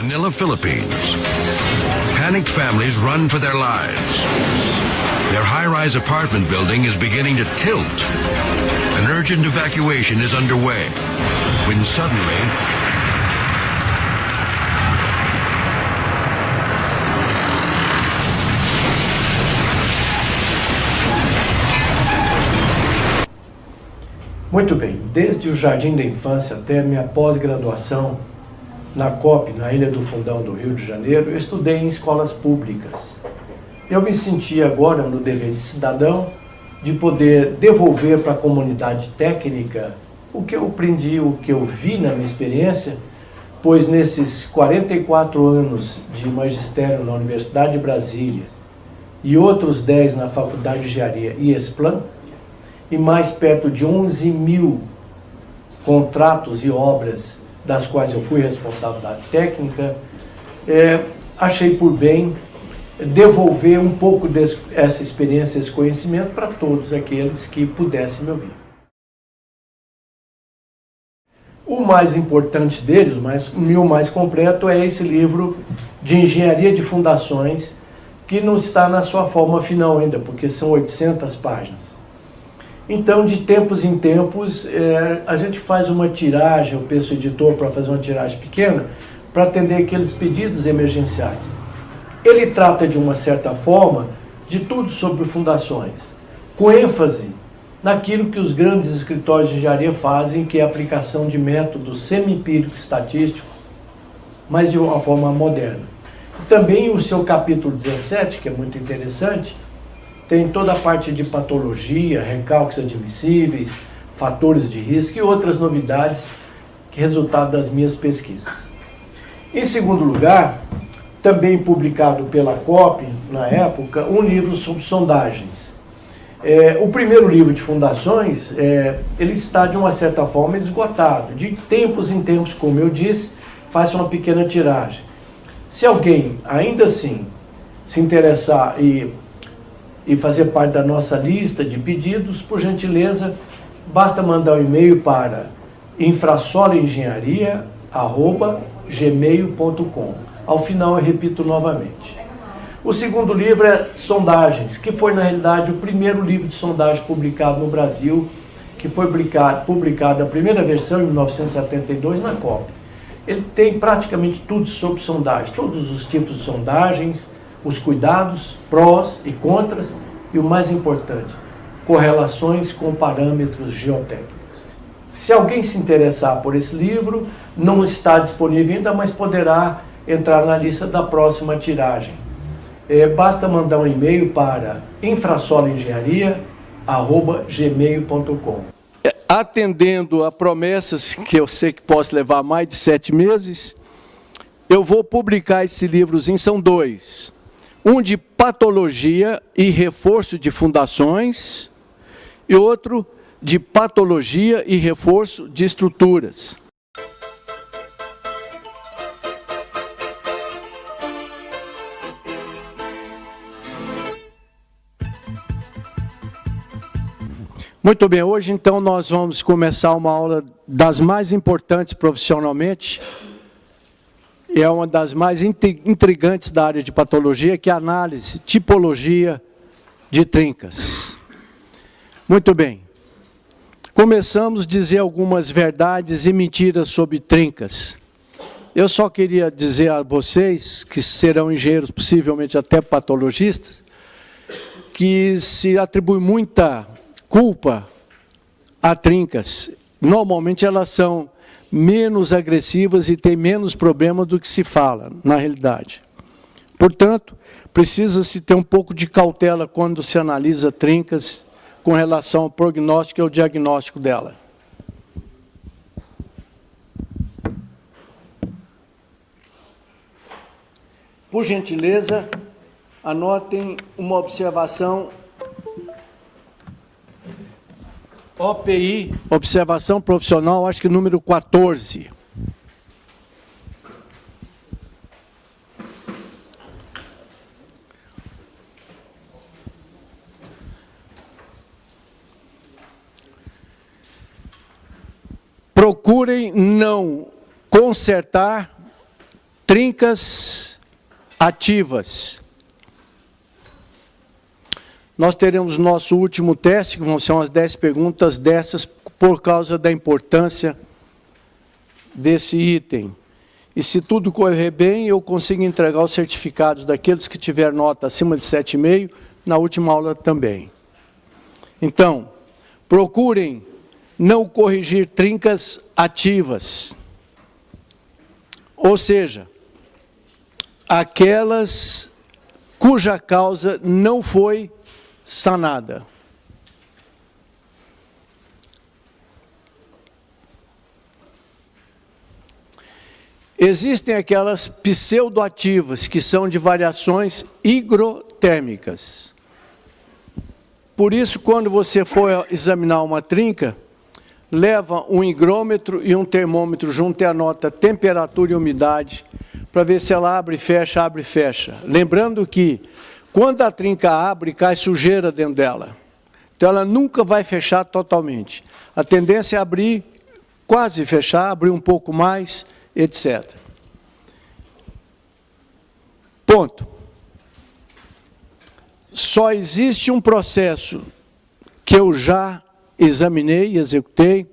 Manila, Philippines. Panicked families run for their lives. Their high-rise apartment building is beginning to tilt. An urgent evacuation is underway, when suddenly Muito bem, desde o jardim da infância até a minha pós-graduação na COP, na Ilha do Fundão do Rio de Janeiro, eu estudei em escolas públicas. Eu me senti agora no dever de cidadão de poder devolver para a comunidade técnica o que eu aprendi, o que eu vi na minha experiência, pois nesses 44 anos de magistério na Universidade de Brasília e outros 10 na Faculdade de Engenharia e Esplan, e mais perto de 11 mil contratos e obras das quais eu fui responsável da técnica, achei por bem devolver um pouco dessa experiência, esse conhecimento para todos aqueles que pudessem me ouvir. O mais importante deles, o meu mais completo, é esse livro de Engenharia de Fundações, que não está na sua forma final ainda, porque são 800 páginas. Então, de tempos em tempos, a gente faz uma tiragem, eu peço ao editor para fazer uma tiragem pequena, para atender aqueles pedidos emergenciais. Ele trata, de uma certa forma, de tudo sobre fundações, com ênfase naquilo que os grandes escritórios de engenharia fazem, que é a aplicação de método semi-empírico estatístico, mas de uma forma moderna. Também o seu capítulo 17, que é muito interessante, tem toda a parte de patologia, recalques admissíveis, fatores de risco e outras novidades que resultado das minhas pesquisas. Em segundo lugar, também publicado pela COP, na época, um livro sobre sondagens. O primeiro livro de fundações, ele está de uma certa forma esgotado. De tempos em tempos, como eu disse, faço uma pequena tiragem. Se alguém, ainda assim, se interessar e fazer parte da nossa lista de pedidos, por gentileza, basta mandar um e-mail para infrasoloengenharia@gmail.com. Ao final eu repito novamente. O segundo livro é Sondagens, que foi na realidade o primeiro livro de sondagem publicado no Brasil, que foi publicado a primeira versão em 1972 na COP. Ele tem praticamente tudo sobre sondagem, todos os tipos de sondagens, os cuidados, prós e contras, e o mais importante, correlações com parâmetros geotécnicos. Se alguém se interessar por esse livro, não está disponível ainda, mas poderá entrar na lista da próxima tiragem. Basta mandar um e-mail para infrasoloengenharia@gmail.com. Atendendo a promessas que eu sei que posso levar mais de 7 meses, eu vou publicar esses livros, são 2. Um de patologia e reforço de fundações e outro de patologia e reforço de estruturas. Muito bem, hoje então nós vamos começar uma aula das mais importantes profissionalmente. É uma das mais intrigantes da área de patologia, que é a análise, tipologia de trincas. Muito bem. Começamos a dizer algumas verdades e mentiras sobre trincas. Eu só queria dizer a vocês, que serão engenheiros, possivelmente até patologistas, que se atribui muita culpa a trincas. Normalmente elas são menos agressivas e têm menos problema do que se fala, na realidade. Portanto, precisa-se ter um pouco de cautela quando se analisa trincas com relação ao prognóstico e ao diagnóstico dela. Por gentileza, anotem uma observação OPI, Observação Profissional, acho que número 14. procurem não consertar trincas ativas. Nós teremos nosso último teste, que vão ser umas 10 perguntas dessas, por causa da importância desse item. E se tudo correr bem, eu consigo entregar os certificados daqueles que tiveram nota acima de 7,5 na última aula também. Então, procurem não corrigir trincas ativas. Ou seja, aquelas cuja causa não foi sanada. Existem aquelas pseudoativas, que são de variações higrotérmicas. Por isso, quando você for examinar uma trinca, leva um higrômetro e um termômetro junto e anota temperatura e umidade, para ver se ela abre e fecha, abre e fecha. Lembrando que, quando a trinca abre, cai sujeira dentro dela. Então, ela nunca vai fechar totalmente. A tendência é abrir, quase fechar, abrir um pouco mais, etc. Ponto. Só existe um processo que eu já examinei e executei,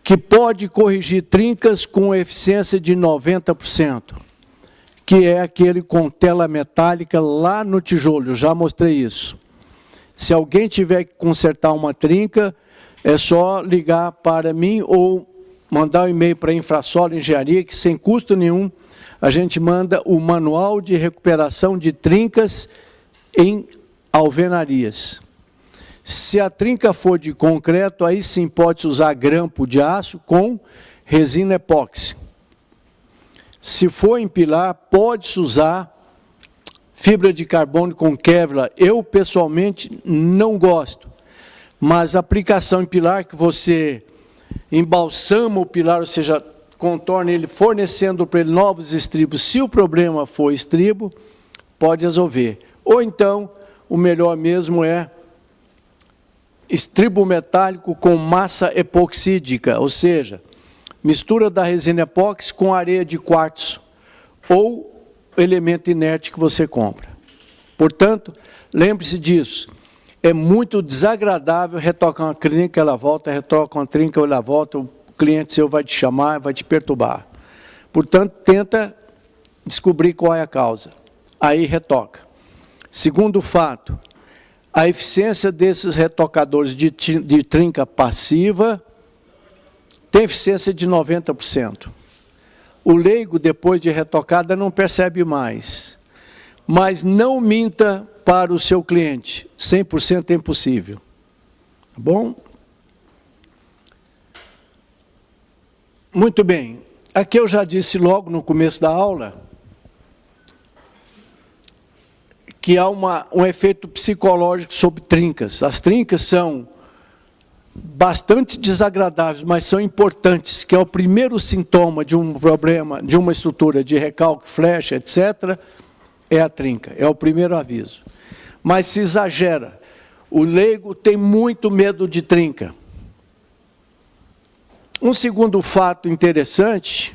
que pode corrigir trincas com eficiência de 90%, que é aquele com tela metálica lá no tijolo. Eu já mostrei isso. Se alguém tiver que consertar uma trinca, é só ligar para mim ou mandar um e-mail para a Infrasolo Engenharia, que sem custo nenhum, a gente manda o manual de recuperação de trincas em alvenarias. Se a trinca for de concreto, aí sim pode usar grampo de aço com resina epóxi. Se for em pilar, pode-se usar fibra de carbono com Kevlar. Eu, pessoalmente, não gosto. Mas a aplicação em pilar, que você embalsama o pilar, ou seja, contorna ele, fornecendo para ele novos estribos, se o problema for estribo, pode resolver. Ou então, o melhor mesmo é estribo metálico com massa epoxídica, ou seja, mistura da resina epóxi com areia de quartzo ou elemento inerte que você compra. Portanto, lembre-se disso. É muito desagradável retocar uma trinca, ela volta, retoca uma trinca, ela volta, o cliente seu vai te chamar, vai te perturbar. Portanto, tenta descobrir qual é a causa. Aí retoca. Segundo fato, a eficiência desses retocadores de trinca passiva tem eficiência de 90%. O leigo, depois de retocada, não percebe mais. Mas não minta para o seu cliente. 100% é impossível. Tá bom? Muito bem. Aqui eu já disse logo no começo da aula que há um efeito psicológico sobre trincas. As trincas são bastante desagradáveis, mas são importantes, que é o primeiro sintoma de um problema, de uma estrutura de recalque, flecha, etc., é a trinca, é o primeiro aviso. Mas se exagera. O leigo tem muito medo de trinca. Um segundo fato interessante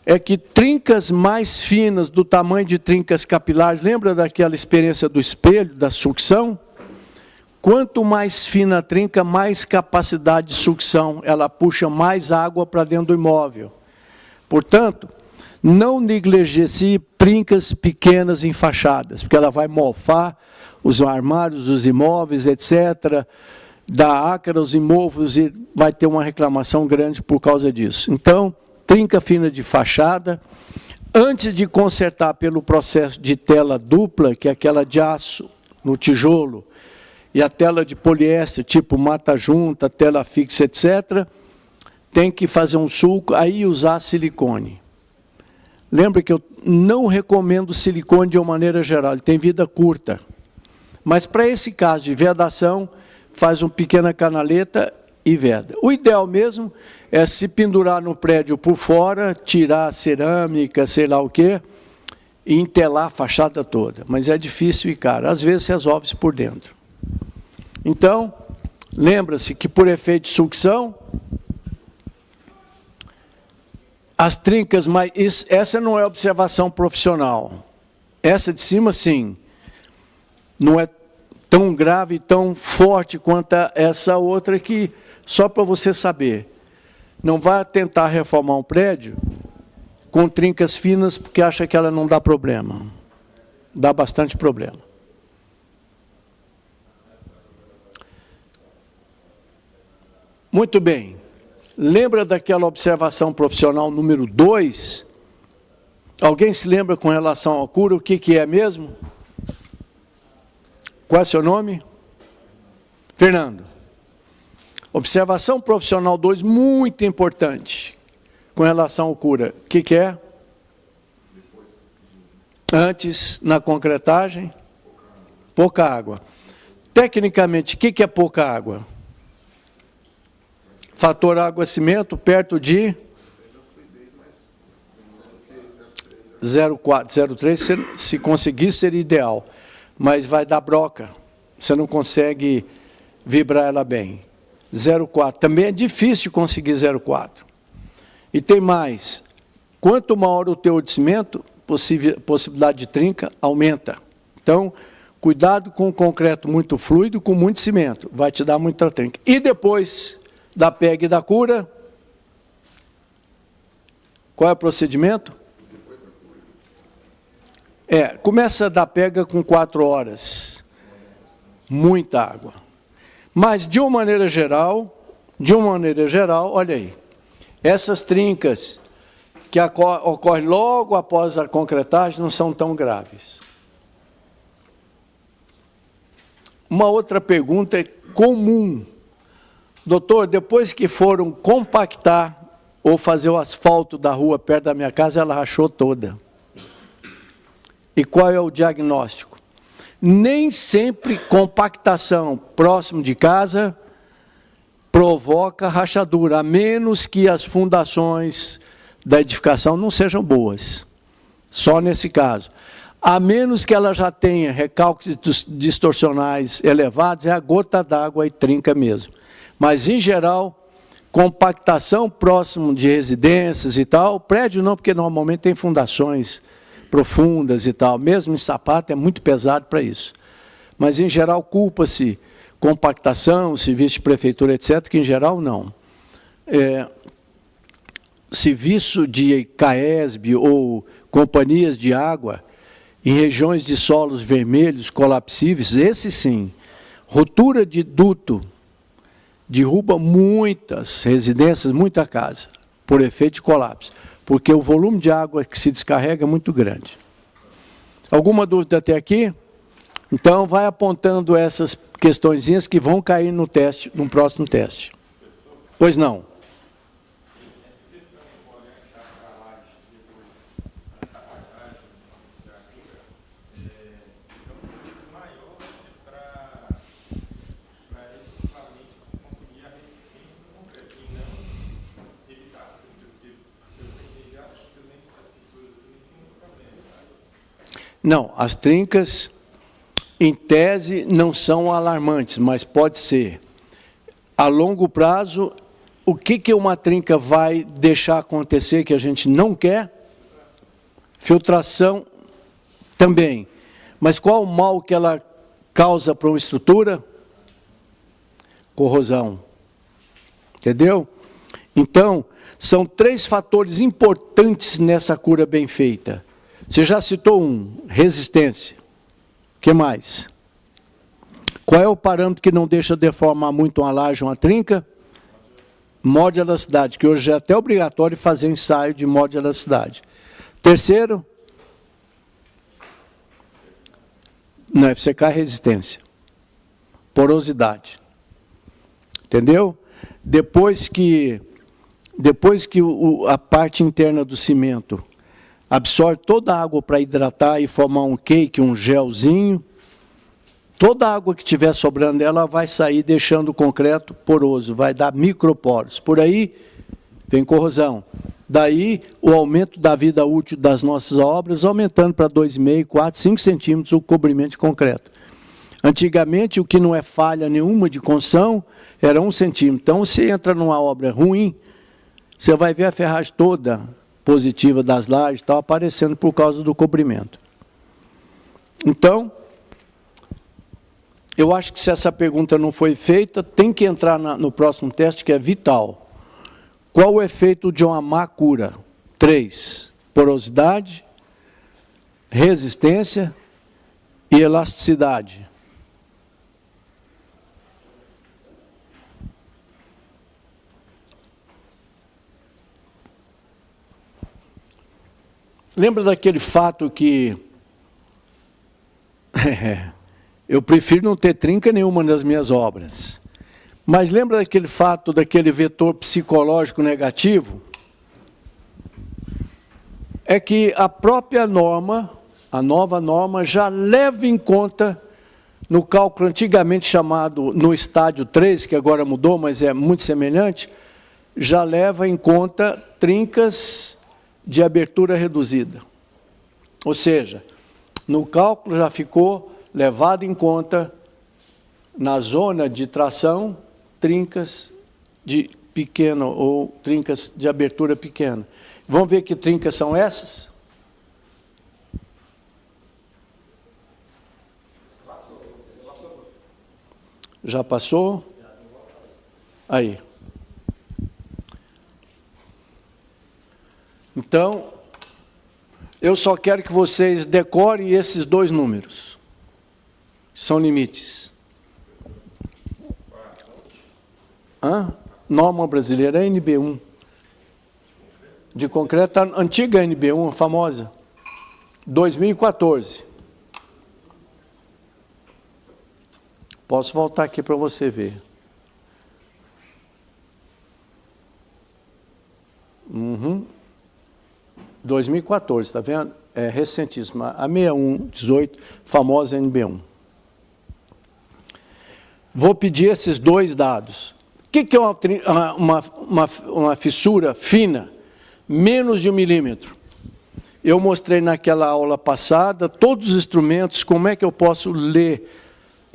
é que trincas mais finas, do tamanho de trincas capilares, lembra daquela experiência do espelho, da sucção? Quanto mais fina a trinca, mais capacidade de sucção, ela puxa mais água para dentro do imóvel. Portanto, não negligencie trincas pequenas em fachadas, porque ela vai mofar os armários, os imóveis, etc., dar ácara aos imóveis e vai ter uma reclamação grande por causa disso. Então, trinca fina de fachada, antes de consertar pelo processo de tela dupla, que é aquela de aço no tijolo, e a tela de poliéster, tipo mata-junta, tela fixa, etc., tem que fazer um sulco, aí usar silicone. Lembra que eu não recomendo silicone de uma maneira geral, ele tem vida curta. Mas para esse caso de vedação, faz uma pequena canaleta e veda. O ideal mesmo é se pendurar no prédio por fora, tirar a cerâmica, sei lá o quê, e entelar a fachada toda. Mas é difícil e caro. Às vezes resolve-se por dentro. Então, lembra-se que por efeito de sucção, as trincas, mas essa não é observação profissional. Essa de cima, sim, não é tão grave, tão forte quanto essa outra aqui, só para você saber. Não vá tentar reformar um prédio com trincas finas, porque acha que ela não dá problema. Dá bastante problema. Muito bem. Lembra daquela observação profissional número 2? Alguém se lembra com relação à cura, o que é mesmo? Qual é seu nome? Fernando. Observação profissional 2, muito importante, com relação à cura. O que é? Antes, na concretagem, pouca água. Tecnicamente, o que é pouca água? Fator água-cimento perto de 0,4, 0,3, se conseguir seria ideal, mas vai dar broca, você não consegue vibrar ela bem. 0,4, também é difícil conseguir 0,4. E tem mais, quanto maior o teor de cimento, possibilidade de trinca aumenta. Então, cuidado com o concreto muito fluido, com muito cimento, vai te dar muita trinca. E depois da pega e da cura, qual é o procedimento? Começa da pega com 4 horas, muita água. Mas, de uma maneira geral, olha aí, essas trincas que ocorrem logo após a concretagem não são tão graves. Uma outra pergunta é comum. Doutor, depois que foram compactar ou fazer o asfalto da rua perto da minha casa, ela rachou toda. E qual é o diagnóstico? Nem sempre compactação próximo de casa provoca rachadura, a menos que as fundações da edificação não sejam boas. Só nesse caso. A menos que ela já tenha recalques distorcionais elevados, é a gota d'água e trinca mesmo. Mas, em geral, compactação próximo de residências e tal, prédio não, porque normalmente tem fundações profundas e tal, mesmo em sapato é muito pesado para isso. Mas, em geral, culpa-se compactação, serviço de prefeitura, etc., que, em geral, não. Serviço de CAESB ou companhias de água, em regiões de solos vermelhos, colapsíveis, esse sim, ruptura de duto, derruba muitas residências, muita casa, por efeito de colapso, porque o volume de água que se descarrega é muito grande. Alguma dúvida até aqui? Então, vai apontando essas questõezinhas que vão cair no teste, no próximo teste. Pois não. Não, as trincas, em tese, não são alarmantes, mas pode ser. A longo prazo, o que uma trinca vai deixar acontecer que a gente não quer? Filtração também. Mas qual o mal que ela causa para uma estrutura? Corrosão. Entendeu? Então, são 3 fatores importantes nessa cura bem feita. Você já citou um, resistência. O que mais? Qual é o parâmetro que não deixa deformar muito uma laje ou uma trinca? Modularidade, que hoje é até obrigatório fazer ensaio de modularidade. Terceiro, não é FCK, resistência. Porosidade. Entendeu? Depois que a parte interna do cimento absorve toda a água para hidratar e formar um cake, um gelzinho, toda a água que estiver sobrando dela vai sair deixando o concreto poroso, vai dar microporos. Por aí vem corrosão. Daí o aumento da vida útil das nossas obras, aumentando para 2,5, 4, 5 centímetros o cobrimento de concreto. Antigamente, o que não é falha nenhuma de construção era 1 centímetro. Então, você entra numa obra ruim, você vai ver a ferragem toda positiva das lajes estão aparecendo por causa do cobrimento. Então, eu acho que se essa pergunta não foi feita, tem que entrar no próximo teste, que é vital. Qual o efeito de uma má cura? 3. Porosidade, resistência e elasticidade. Lembra daquele fato que eu prefiro não ter trinca nenhuma nas minhas obras. Mas lembra daquele fato, daquele vetor psicológico negativo? É que a própria norma, a nova norma, já leva em conta, no cálculo antigamente chamado no estádio 3, que agora mudou, mas é muito semelhante, já leva em conta trincas de abertura reduzida. Ou seja, no cálculo já ficou levado em conta, na zona de tração, trincas de pequeno ou trincas de abertura pequena. Vamos ver que trincas são essas? Já passou? Aí. Então, eu só quero que vocês decorem esses 2 números. São limites. Norma brasileira é NB1. De concreto, a antiga NB1, a famosa. 2014. Posso voltar aqui para você ver. 2014, está vendo? É recentíssima. A 6118, famosa NB1. Vou pedir esses 2 dados. O que é uma fissura fina? Menos de 1 milímetro. Eu mostrei naquela aula passada todos os instrumentos, como é que eu posso ler.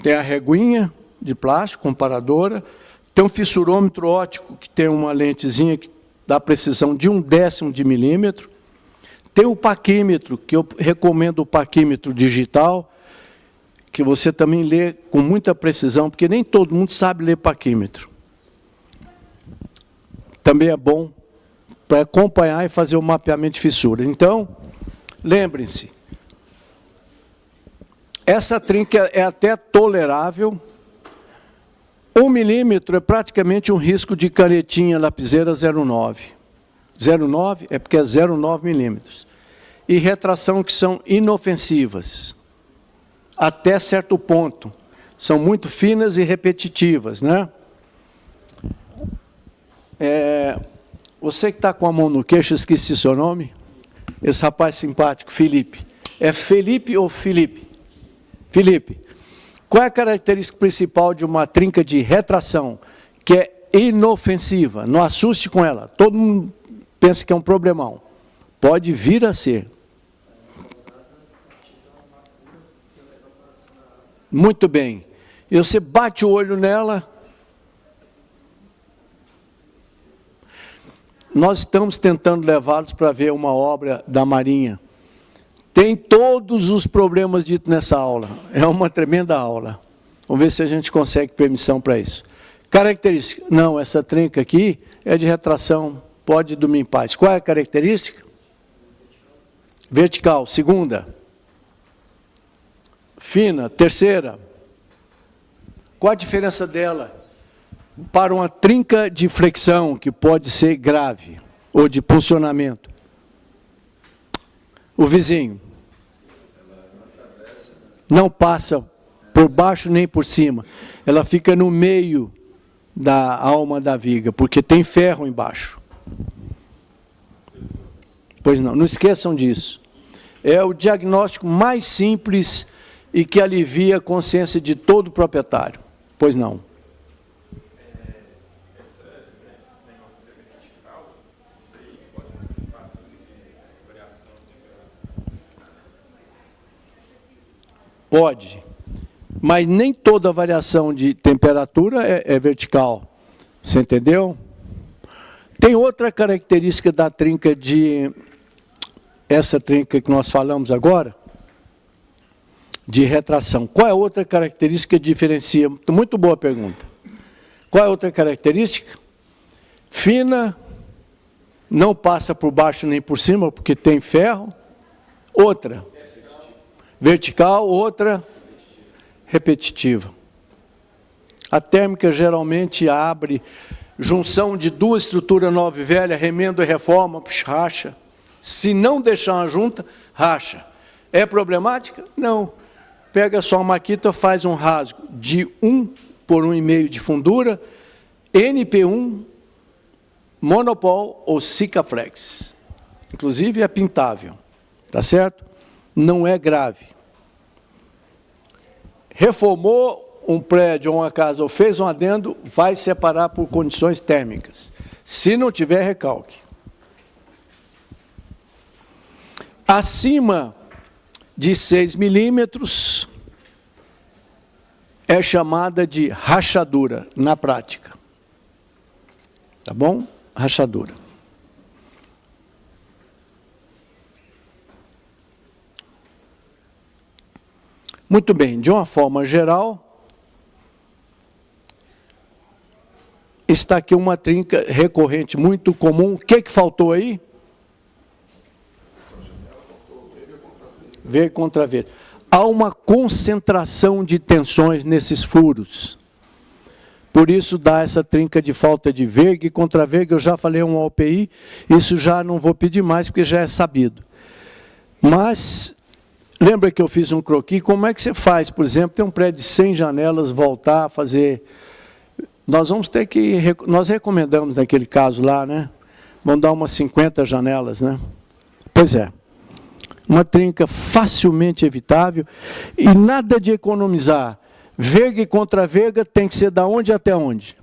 Tem a reguinha de plástico, comparadora, tem um fissurômetro óptico, que tem uma lentezinha que dá precisão de 1/10 de milímetro. Tem o paquímetro, que eu recomendo o paquímetro digital, que você também lê com muita precisão, porque nem todo mundo sabe ler paquímetro. Também é bom para acompanhar e fazer o mapeamento de fissuras. Então, lembrem-se, essa trinca é até tolerável. 1 milímetro é praticamente um risco de canetinha lapiseira 0,9. 0,9 é porque é 0,9 milímetros. E retração que são inofensivas, até certo ponto. São muito finas e repetitivas, né? Você que está com a mão no queixo, esqueci seu nome. Esse rapaz simpático, Felipe. É Felipe ou Felipe? Felipe. Qual é a característica principal de uma trinca de retração? Que é inofensiva. Não assuste com ela. Todo mundo pensa que é um problemão. Pode vir a ser. Muito bem. E você bate o olho nela. Nós estamos tentando levá-los para ver uma obra da Marinha. Tem todos os problemas ditos nessa aula. É uma tremenda aula. Vamos ver se a gente consegue permissão para isso. Característica. Não, essa trinca aqui é de retração. Pode dormir em paz. Qual é a característica? Vertical. Segunda. Fina. Terceira. Qual a diferença dela para uma trinca de flexão, que pode ser grave, ou de puncionamento? O vizinho. Não passa por baixo nem por cima. Ela fica no meio da alma da viga, porque tem ferro embaixo. Pois não, não esqueçam disso. É o diagnóstico mais simples e que alivia a consciência de todo proprietário. Pois não. Pode, mas nem toda variação de temperatura é vertical. Você entendeu? Tem outra característica da trinca essa trinca que nós falamos agora, de retração. Qual é a outra característica que diferencia? Muito boa pergunta. Qual é a outra característica? Fina, não passa por baixo nem por cima, porque tem ferro. Outra, vertical. Outra, repetitiva. A térmica geralmente abre junção de duas estruturas nova e velha, remendo e reforma, racha. Se não deixar uma junta, racha. É problemática? Não. Pega só a maquita, faz um rasgo de 1 por 1,5 de fundura, NP1, monopol ou Sikaflex. Inclusive é pintável, tá certo? Não é grave. Reformou um prédio ou uma casa ou fez um adendo, vai separar por condições térmicas. Se não tiver recalque. Acima de 6 milímetros é chamada de rachadura na prática. Tá bom? Rachadura. Muito bem, de uma forma geral, está aqui uma trinca recorrente muito comum. O que faltou aí? Ver contra ver. Há uma concentração de tensões nesses furos. Por isso dá essa trinca de falta de verga e contra verga. Eu já falei um OPI, isso já não vou pedir mais, porque já é sabido. Mas, lembra que eu fiz um croquis? Como é que você faz, por exemplo, tem um prédio de 100 janelas, voltar a fazer... Nós vamos ter que... Nós recomendamos naquele caso lá, né? Vamos dar umas 50 janelas, né? Pois é. Uma trinca facilmente evitável e nada de economizar. Verga e contra-verga tem que ser da onde até onde?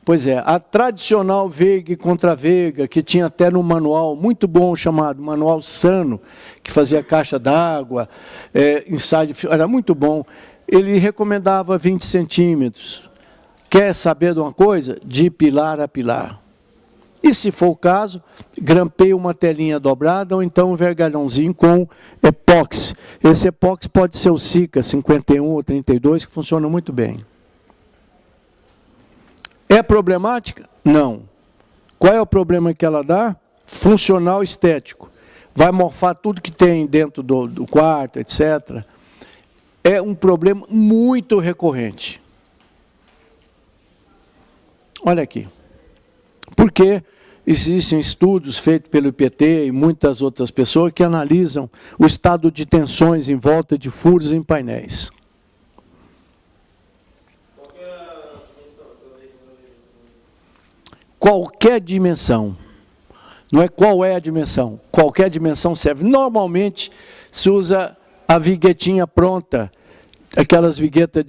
Pois é, a tradicional verga e contra-verga, que tinha até no manual muito bom chamado Manual Sano, que fazia caixa d'água, ensaio, era muito bom. Ele recomendava 20 centímetros. Quer saber de uma coisa? De pilar a pilar. E, se for o caso, grampeie uma telinha dobrada ou então um vergalhãozinho com epóxi. Esse epóxi pode ser o Sica 51 ou 32, que funciona muito bem. É problemática? Não. Qual é o problema que ela dá? Funcional estético. Vai morfar tudo que tem dentro do quarto, etc. É um problema muito recorrente. Olha aqui. Porque existem estudos feitos pelo IPT e muitas outras pessoas que analisam o estado de tensões em volta de furos em painéis. Qualquer dimensão. Não é qual é a dimensão. Qualquer dimensão serve. Normalmente se usa a viguetinha pronta, aquelas viguetas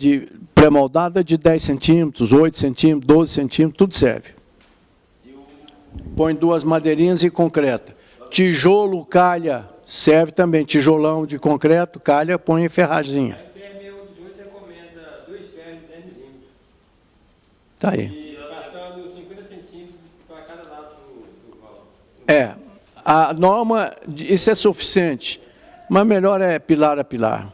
pré-moldadas de 10 centímetros, 8 centímetros, 12 centímetros, tudo serve. Põe 2 madeirinhas e concreta. Tijolo, calha, serve também. Tijolão de concreto, calha, põe em ferragemzinha. A IPM 18 recomenda 2 ferros de 10 milímetros. Tá aí. E passando 50 centímetros para cada lado do valão. A norma, isso é suficiente, mas melhor é pilar a pilar.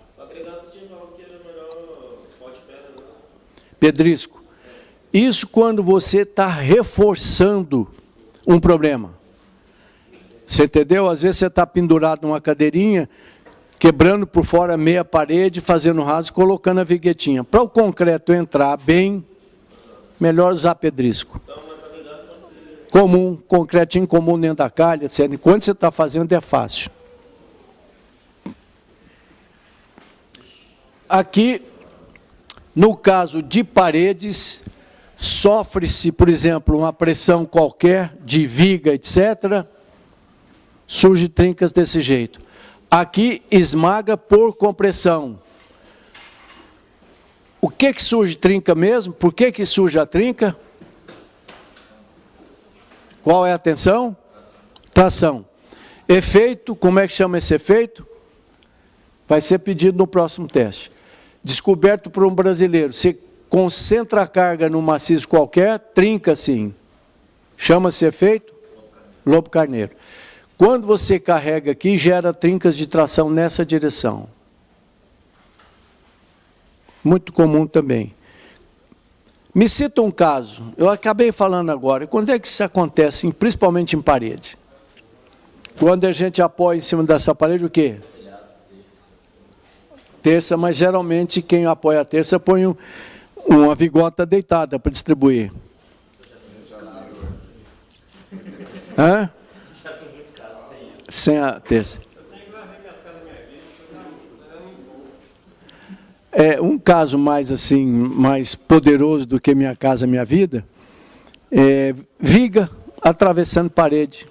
Pedrisco. Isso quando você está reforçando um problema. Você entendeu? Às vezes você está pendurado numa cadeirinha, quebrando por fora meia parede, fazendo raso, colocando a viguetinha. Para o concreto entrar bem, melhor usar pedrisco. Comum, concretinho comum dentro da calha, etc. Enquanto você está fazendo é fácil. Aqui, no caso de paredes, sofre-se, por exemplo, uma pressão qualquer, de viga, etc., surge trincas desse jeito. Aqui esmaga por compressão. O que surge trinca mesmo? Por que surge a trinca? Qual é a tensão? Tração. Efeito, como é que chama esse efeito? Vai ser pedido no próximo teste. Descoberto por um brasileiro. Você concentra a carga num maciço qualquer, trinca sim. Chama-se efeito lobo carneiro. Quando você carrega aqui, gera trincas de tração nessa direção. Muito comum também. Me cita um caso, eu acabei falando agora, quando é que isso acontece, principalmente em parede? Quando a gente apoia em cima dessa parede, o quê? Terça, mas geralmente quem apoia a terça põe uma vigota deitada para distribuir. Hã? Sem a terça. Um caso mais assim, mais poderoso do que Minha Casa Minha Vida, viga atravessando parede.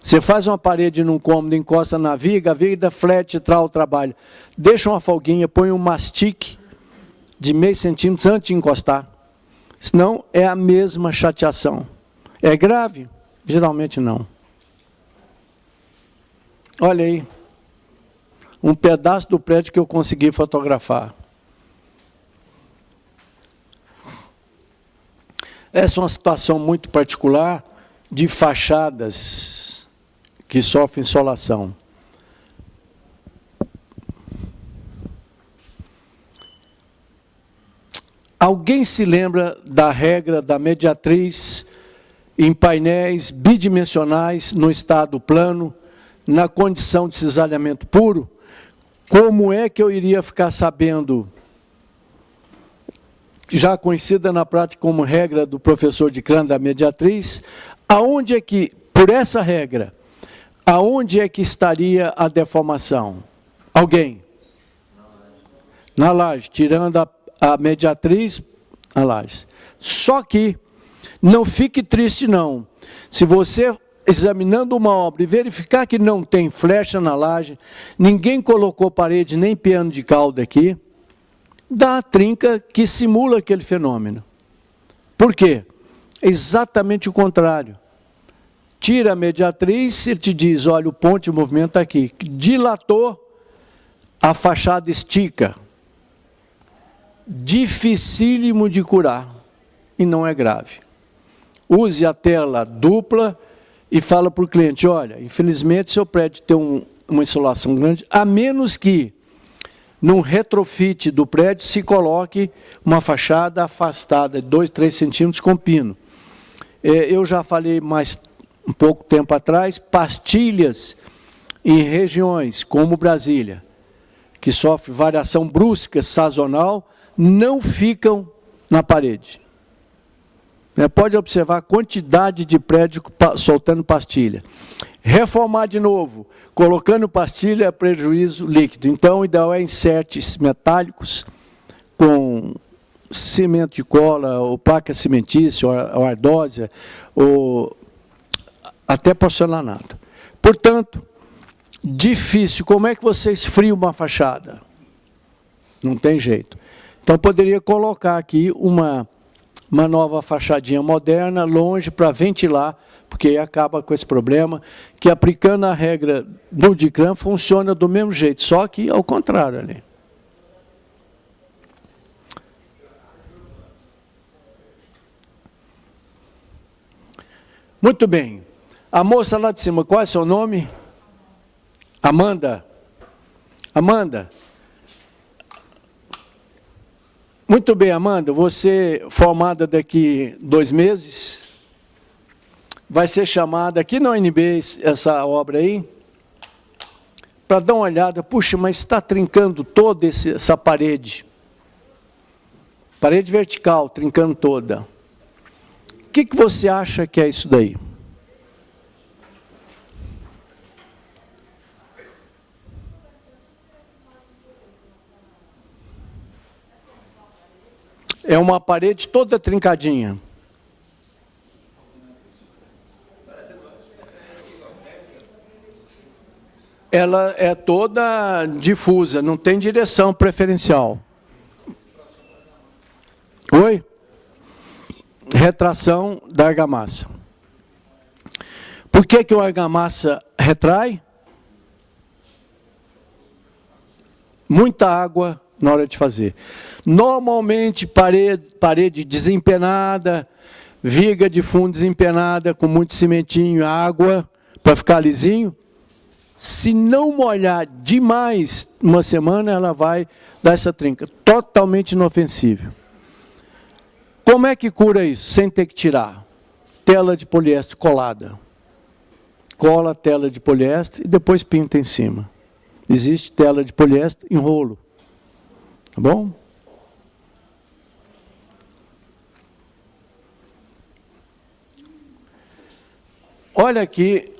Você faz uma parede num cômodo, encosta na viga, a viga flete, traz o trabalho. Deixa uma folguinha, põe um mastique de meio centímetro antes de encostar. Senão é a mesma chateação. É grave? Geralmente não. Olha aí. Um pedaço do prédio que eu consegui fotografar. Essa é uma situação muito particular de fachadas que sofrem insolação. Alguém se lembra da regra da mediatriz em painéis bidimensionais no estado plano, na condição de cisalhamento puro? Como é que eu iria ficar sabendo, já conhecida na prática como regra do professor de crânio da mediatriz, aonde é que, por essa regra, aonde é que estaria a deformação? Alguém? Na laje, tirando a mediatriz, a laje. Só que, não fique triste não, se você examinando uma obra e verificar que não tem flecha na laje, ninguém colocou parede nem piano de cauda aqui, dá a trinca que simula aquele fenômeno. Por quê? Exatamente o contrário. Tira a mediatriz, ele te diz, olha, o ponto de movimento está aqui. Dilatou, a fachada estica. Dificílimo de curar. E não é grave. Use a tela dupla e fala para o cliente, olha, infelizmente seu prédio tem uma insolação grande, a menos que num retrofit do prédio se coloque uma fachada afastada de 2, 3 centímetros com pino. Eu já falei mais um pouco tempo atrás, pastilhas em regiões como Brasília, que sofre variação brusca, sazonal, não ficam na parede. Pode observar a quantidade de prédio soltando pastilha. Reformar de novo, colocando pastilha é prejuízo líquido. Então, o ideal é insertes metálicos com cimento de cola, ou placa cimentícia, ou ardósia, ou até porcelanato. Portanto, difícil. Como é que você esfria uma fachada? Não tem jeito. Então, poderia colocar aqui uma nova fachadinha moderna, longe, para ventilar, porque aí acaba com esse problema, que aplicando a regra do DICRAM funciona do mesmo jeito, só que ao contrário ali. Muito bem. A moça lá de cima, qual é seu nome? Amanda. Amanda. Muito bem, Amanda, você formada daqui 2 meses, vai ser chamada aqui na UNB, essa obra aí, para dar uma olhada, puxa, mas está trincando toda essa parede, parede vertical, trincando toda. O que você acha que é isso daí? É uma parede toda trincadinha. Ela é toda difusa, não tem direção preferencial. Oi? Retração da argamassa. Por que o argamassa retrai? Muita água na hora de fazer. Normalmente, parede desempenada, viga de fundo desempenada com muito cimentinho, água, para ficar lisinho. Se não molhar demais uma semana, ela vai dar essa trinca. Totalmente inofensível. Como é que cura isso? Sem ter que tirar. Tela de poliéster colada. Cola a tela de poliéster e depois pinta em cima. Existe tela de poliéster em rolo. Tá bom? Olha aqui,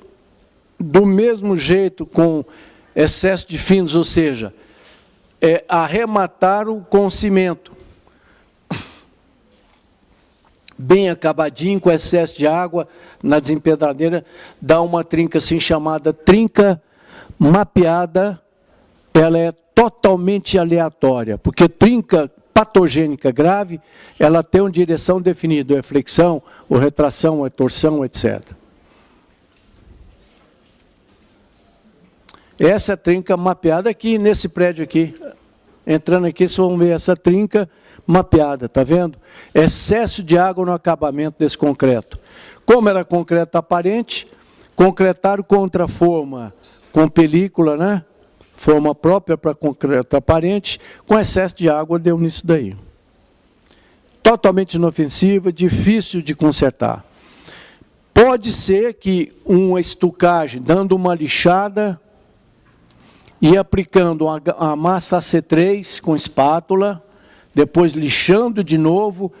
do mesmo jeito, com excesso de finos, ou seja, arremataram com cimento. Bem acabadinho, com excesso de água, na desempedradeira, dá uma trinca assim chamada trinca mapeada. Ela é totalmente aleatória, porque trinca patogênica grave, ela tem uma direção definida, é flexão, ou retração, ou torção, etc. Essa trinca mapeada aqui, nesse prédio aqui. Entrando aqui, vocês vão ver essa trinca mapeada, tá vendo? Excesso de água no acabamento desse concreto. Como era concreto aparente, concretaram contra forma com película, né? Forma própria para concreto aparente, com excesso de água deu nisso daí. Totalmente inofensiva, difícil de consertar. Pode ser que uma estucagem, dando uma lixada e aplicando a massa AC3 com espátula, depois lixando de novo,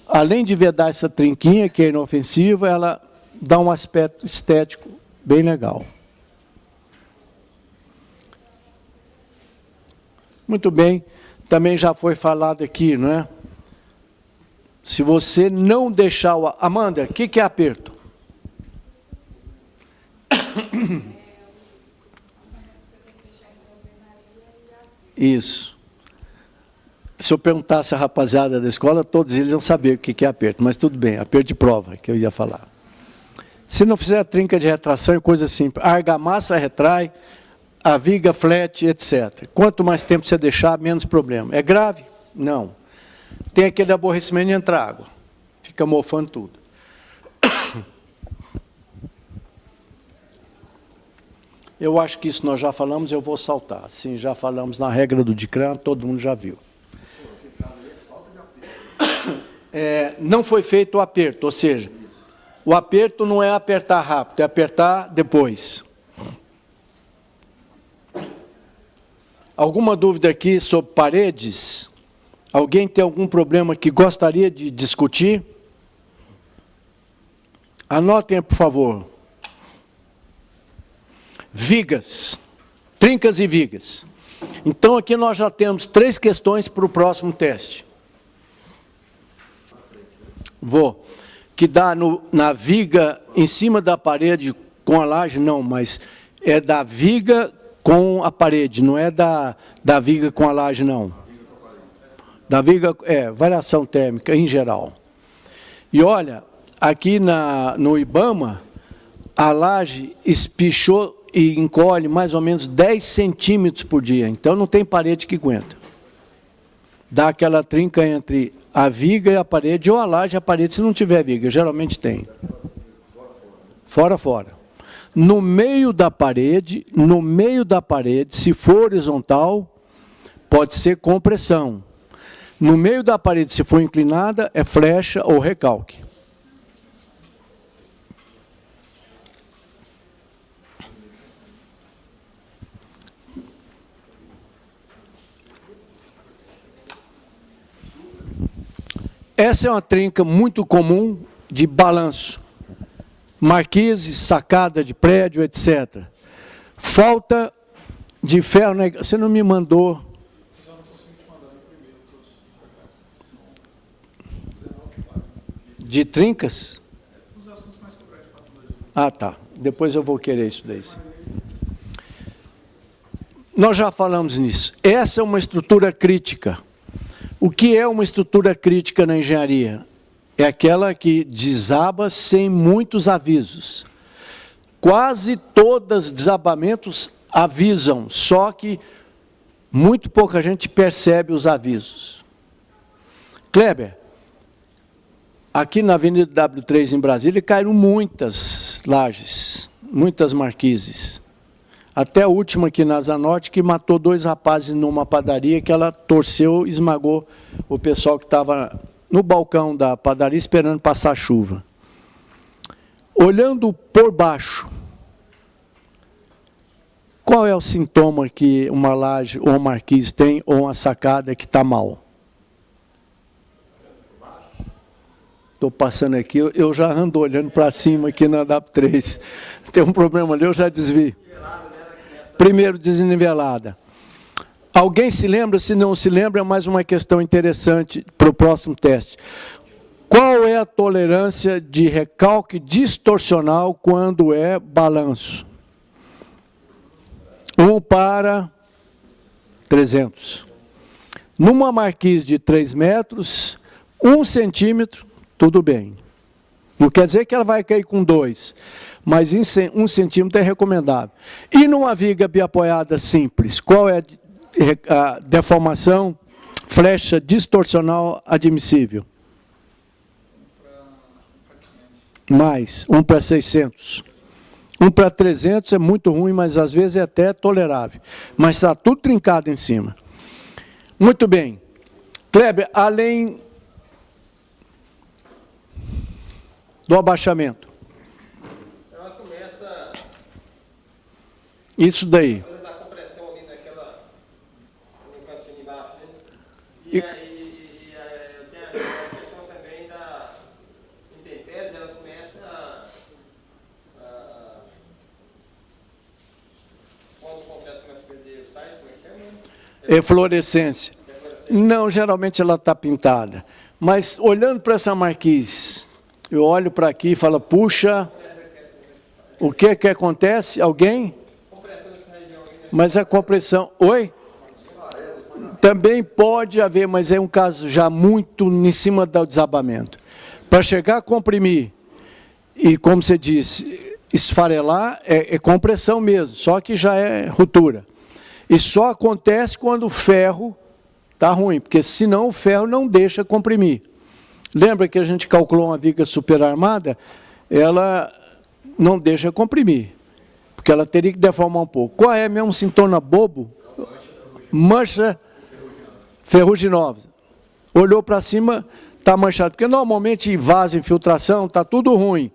além de vedar essa trinquinha, que é inofensiva, ela dá um aspecto estético bem legal. Muito bem, também já foi falado aqui, não é? Se você não deixar o... Amanda, o que é aperto? Isso. Se eu perguntasse a rapaziada da escola, todos eles iam saber o que é aperto, mas tudo bem, aperto de prova, que eu ia falar. Se não fizer trinca de retração, é coisa simples. A argamassa retrai, a viga flat, etc. Quanto mais tempo você deixar, menos problema. É grave? Não. Tem aquele aborrecimento de entrar água. Fica mofando tudo. Eu acho que isso nós já falamos, eu vou saltar. Sim, já falamos na regra do DICRAM, todo mundo já viu. Não foi feito o aperto, ou seja, o aperto não é apertar rápido, é apertar depois. Alguma dúvida aqui sobre paredes? Alguém tem algum problema que gostaria de discutir? Anotem, por favor. Vigas, trincas e vigas. Então, aqui nós já temos 3 questões para o próximo teste. Que dá na viga em cima da parede com a laje, não, mas é da viga com a parede, não é da viga com a laje, não. Da viga, variação térmica em geral. E olha, aqui no IBAMA, a laje espichou e encolhe mais ou menos 10 centímetros por dia. Então, não tem parede que aguenta. Dá aquela trinca entre a viga e a parede, ou a laje e a parede, se não tiver viga. Geralmente tem. Fora. No meio da parede, se for horizontal, pode ser compressão. No meio da parede, se for inclinada, é flecha ou recalque. Essa é uma trinca muito comum de balanço. Marquise, sacada de prédio, etc. Falta de ferro... Você não me mandou... De trincas? Ah, tá. Depois eu vou querer isso daí. Nós já falamos nisso. Essa é uma estrutura crítica. O que é uma estrutura crítica na engenharia? É aquela que desaba sem muitos avisos. Quase todos os desabamentos avisam, só que muito pouca gente percebe os avisos. Kleber, aqui na Avenida W3 em Brasília caíram muitas lajes, muitas marquises. Até a última aqui na Zanotti, que matou 2 rapazes numa padaria, que ela torceu e esmagou o pessoal que estava no balcão da padaria esperando passar a chuva. Olhando por baixo, qual é o sintoma que uma laje ou uma marquise tem, ou uma sacada que está mal? Estou passando aqui, eu já ando olhando para cima aqui na W3. Tem um problema ali, eu já desvio. Primeiro, desnivelada. Alguém se lembra? Se não se lembra, é mais uma questão interessante para o próximo teste. Qual é a tolerância de recalque distorcional quando é balanço? 1 para 300. Numa marquise de 3 metros, 1 centímetro, tudo bem. Não quer dizer que ela vai cair com 2, mas em 1 centímetro é recomendável. E numa viga biapoiada simples, qual é a deformação, flecha distorcional admissível? Mais, 1 para 600. 1 para 300 é muito ruim, mas às vezes é até tolerável. Mas está tudo trincado em cima. Muito bem. Kleber, além do abaixamento. Ela começa... Isso daí. Coisa da compressão ali naquela... no cantinho de baixo, né? E aí eu tenho a questão também da intempéries, ela começa quando o concreto começa a perder o sais, como é que chama? Eflorescência. Não, geralmente ela está pintada. Mas olhando para essa marquise, eu olho para aqui e falo, puxa, o que que acontece? Alguém? Mas a compressão... Oi? Também pode haver, mas é um caso já muito em cima do desabamento. Para chegar a comprimir, e como você disse, esfarelar é compressão mesmo, só que já é ruptura. E só acontece quando o ferro está ruim, porque senão o ferro não deixa comprimir. Lembra que a gente calculou uma viga superarmada? Ela não deixa comprimir, porque ela teria que deformar um pouco. Qual é mesmo sintoma bobo? Mancha ferruginosa. Olhou para cima, está manchado. Porque normalmente vaso, infiltração, está tudo ruim,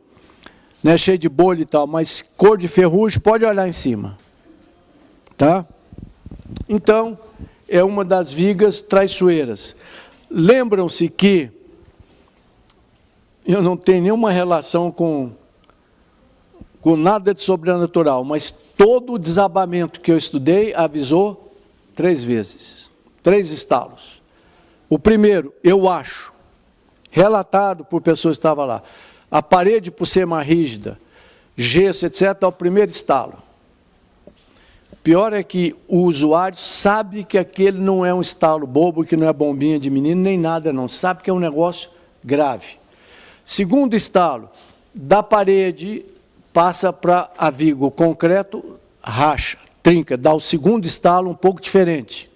né, cheio de bolha e tal, mas cor de ferrugem, pode olhar em cima. Tá? Então, é uma das vigas traiçoeiras. Lembram-se que eu não tenho nenhuma relação com nada de sobrenatural, mas todo o desabamento que eu estudei avisou 3 vezes, 3 estalos. O primeiro, eu acho, relatado por pessoas que estavam lá, a parede, por ser mais rígida, gesso, etc., é o primeiro estalo. O pior é que o usuário sabe que aquele não é um estalo bobo, que não é bombinha de menino, nem nada não, sabe que é um negócio grave. Segundo estalo, da parede passa para a viga, o concreto racha, trinca, dá o segundo estalo um pouco diferente.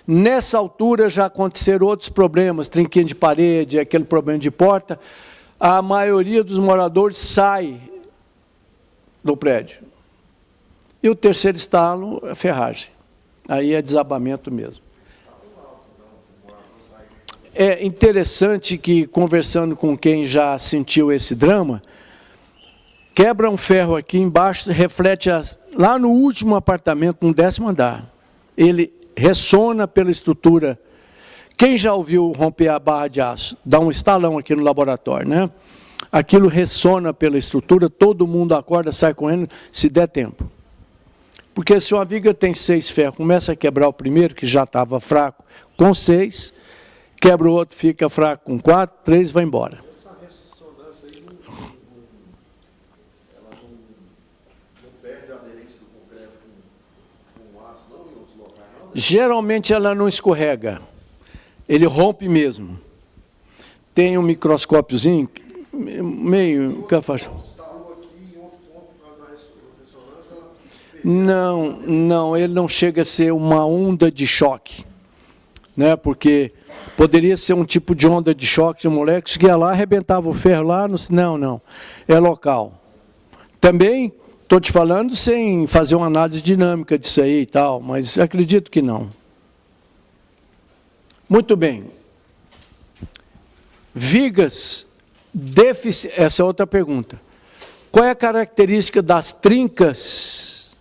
Nessa altura já aconteceram outros problemas, trinquinho de parede, aquele problema de porta, a maioria dos moradores sai do prédio. E o terceiro estalo é ferragem, aí é desabamento mesmo. É interessante que, conversando com quem já sentiu esse drama, quebra um ferro aqui embaixo, reflete lá no último apartamento, no 10º andar. Ele ressona pela estrutura. Quem já ouviu romper a barra de aço? Dá um estalão aqui no laboratório, né? Aquilo ressona pela estrutura, todo mundo acorda, sai correndo, se der tempo. Porque se uma viga tem 6 ferros, começa a quebrar o primeiro, que já estava fraco, com 6... quebra o outro, fica fraco com 4, 3, vai embora. Essa ressonância aí, ela não perde a aderência do concreto com o aço, não, em outros locais, não? Geralmente ela não escorrega, ele rompe mesmo. Tem um microscópiozinho, meio... que faz? Não, ele não chega a ser uma onda de choque. né? Porque poderia ser um tipo de onda de choque de moléculas que ia lá, arrebentava o ferro lá. Não. É local. Também estou te falando sem fazer uma análise dinâmica disso aí e tal, mas acredito que não. Muito bem. Vigas, essa é outra pergunta. Qual é a característica das trincas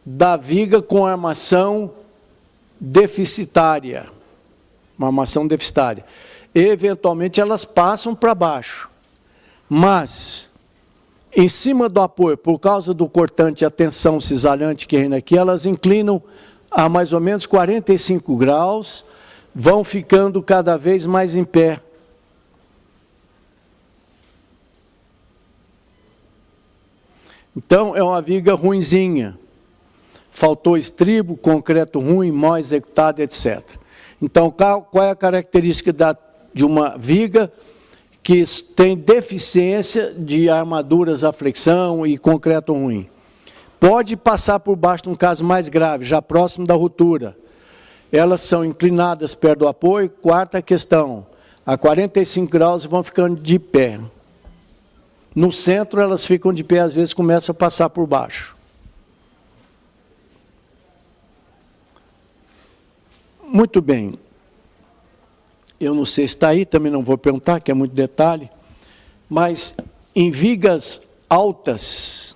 da viga com armação deficitária? Uma armação deficitária. Eventualmente elas passam para baixo, mas em cima do apoio, por causa do cortante e a tensão cisalhante que reina aqui, elas inclinam a mais ou menos 45 graus, vão ficando cada vez mais em pé. Então, é uma viga ruinzinha. Faltou estribo, concreto ruim, mal executado, etc. Então, qual é a característica de uma viga que tem deficiência de armaduras à flexão e concreto ruim? Pode passar por baixo de um caso mais grave, já próximo da ruptura. Elas são inclinadas perto do apoio. Quarta questão, a 45 graus vão ficando de pé. No centro elas ficam de pé, às vezes começam a passar por baixo. Muito bem. Eu não sei se está aí, também não vou perguntar, que é muito detalhe, mas em vigas altas,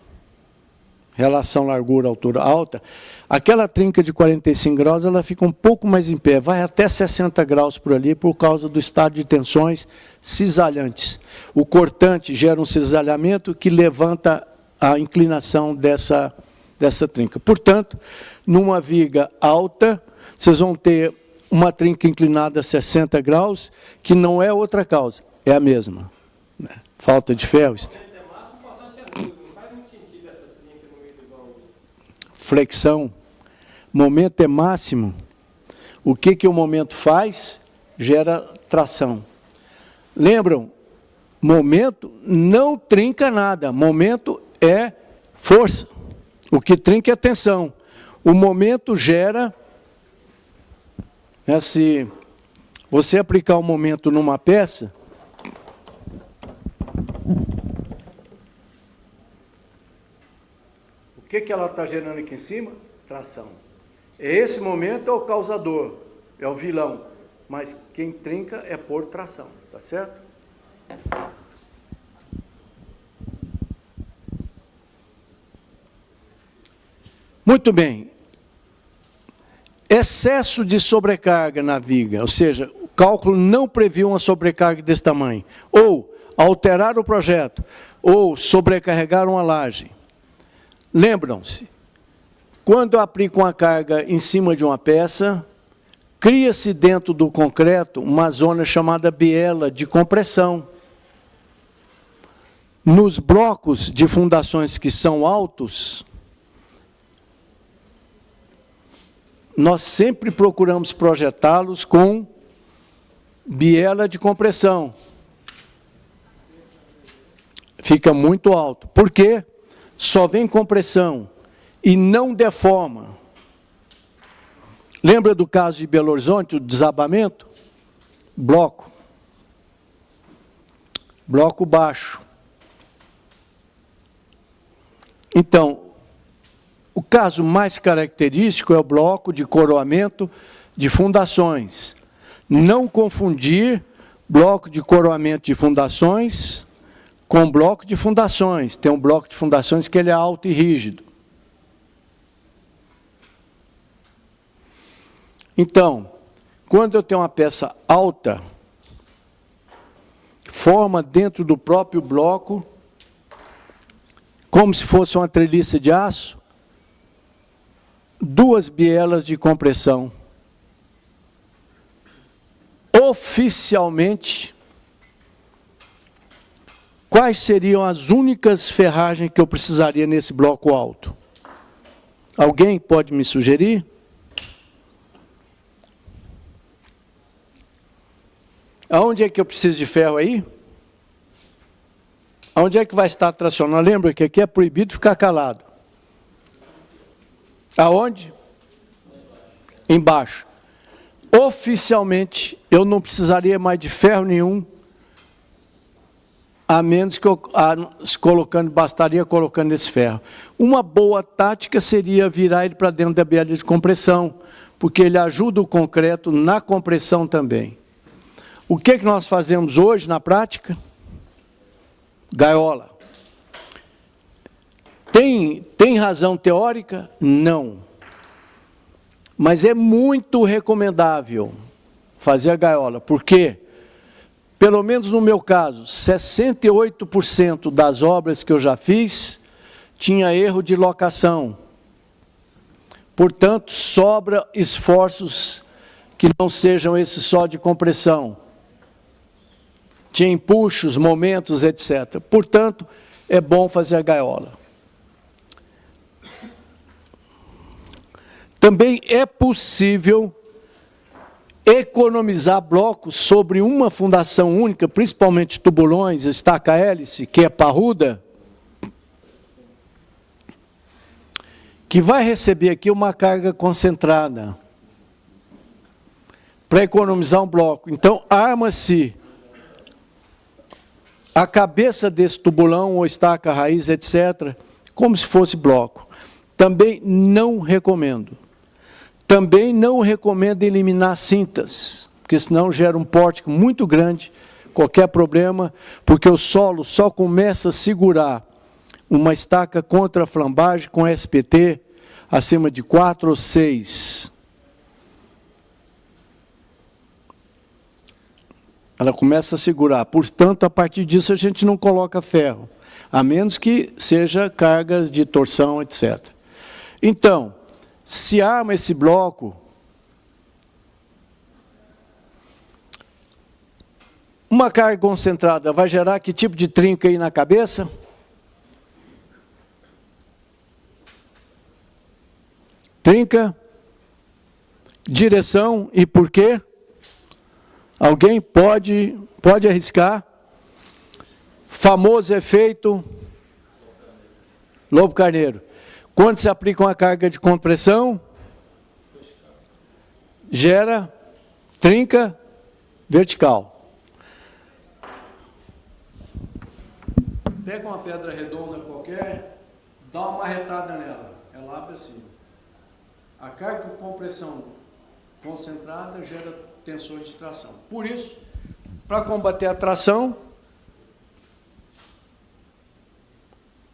relação largura-altura alta, aquela trinca de 45 graus, ela fica um pouco mais em pé, vai até 60 graus por ali, por causa do estado de tensões cisalhantes. O cortante gera um cisalhamento que levanta a inclinação dessa trinca. Portanto, numa viga alta, vocês vão ter uma trinca inclinada a 60 graus, que não é outra causa, é a mesma. Falta de ferro. Flexão. Momento é máximo. O que o momento faz? Gera tração. Lembram? Momento não trinca nada. Momento é força. O que trinca é tensão. O momento gera... Se você aplicar um momento numa peça, o que ela está gerando aqui em cima? Tração. Esse momento é o causador, é o vilão, mas quem trinca é por tração, tá certo? Muito bem. Excesso de sobrecarga na viga, ou seja, o cálculo não previu uma sobrecarga desse tamanho, ou alterar o projeto, ou sobrecarregar uma laje. Lembram-se, quando eu aplico uma carga em cima de uma peça, cria-se dentro do concreto uma zona chamada biela de compressão. Nos blocos de fundações que são altos, nós sempre procuramos projetá-los com biela de compressão. Fica muito alto. Por quê? Só vem compressão e não deforma. Lembra do caso de Belo Horizonte, o desabamento? Bloco. Bloco baixo. Então, o caso mais característico é o bloco de coroamento de fundações. Não confundir bloco de coroamento de fundações com bloco de fundações. Tem um bloco de fundações que ele é alto e rígido. Então, quando eu tenho uma peça alta, forma dentro do próprio bloco, como se fosse uma treliça de aço, duas bielas de compressão. Oficialmente, quais seriam as únicas ferragens que eu precisaria nesse bloco alto? Alguém pode me sugerir? Aonde é que eu preciso de ferro aí? Aonde é que vai estar tracionando? Lembra que aqui é proibido ficar calado. Aonde? Embaixo. oficialmente, eu não precisaria mais de ferro nenhum, a menos que bastaria colocando esse ferro. Uma boa tática seria virar ele para dentro da biela de compressão, porque ele ajuda o concreto na compressão também. O que nós fazemos hoje na prática? Gaiola. Tem razão teórica? Não. Mas é muito recomendável fazer a gaiola, porque, pelo menos no meu caso, 68% das obras que eu já fiz tinha erro de locação. Portanto, sobra esforços que não sejam esses só de compressão. Tinha empuxos, momentos, etc. Portanto, é bom fazer a gaiola. Também é possível economizar blocos sobre uma fundação única, principalmente tubulões, estaca-hélice, que é parruda, que vai receber aqui uma carga concentrada, para economizar um bloco. Então, arma-se a cabeça desse tubulão, ou estaca, raiz, etc., como se fosse bloco. Também não recomendo. Também não recomendo eliminar cintas, porque senão gera um pórtico muito grande, qualquer problema, porque o solo só começa a segurar uma estaca contra a flambagem com SPT acima de 4 ou 6. Ela começa a segurar. Portanto, a partir disso a gente não coloca ferro, a menos que seja cargas de torção, etc. Então, se arma esse bloco, uma carga concentrada vai gerar que tipo de trinca aí na cabeça? Trinca, direção e por quê? Alguém pode arriscar? Famoso efeito lobo carneiro. Quando se aplica uma carga de compressão, gera trinca vertical. Pega uma pedra redonda qualquer, dá uma marretada nela, ela abre assim. A carga de compressão concentrada gera tensões de tração. Por isso, para combater a tração,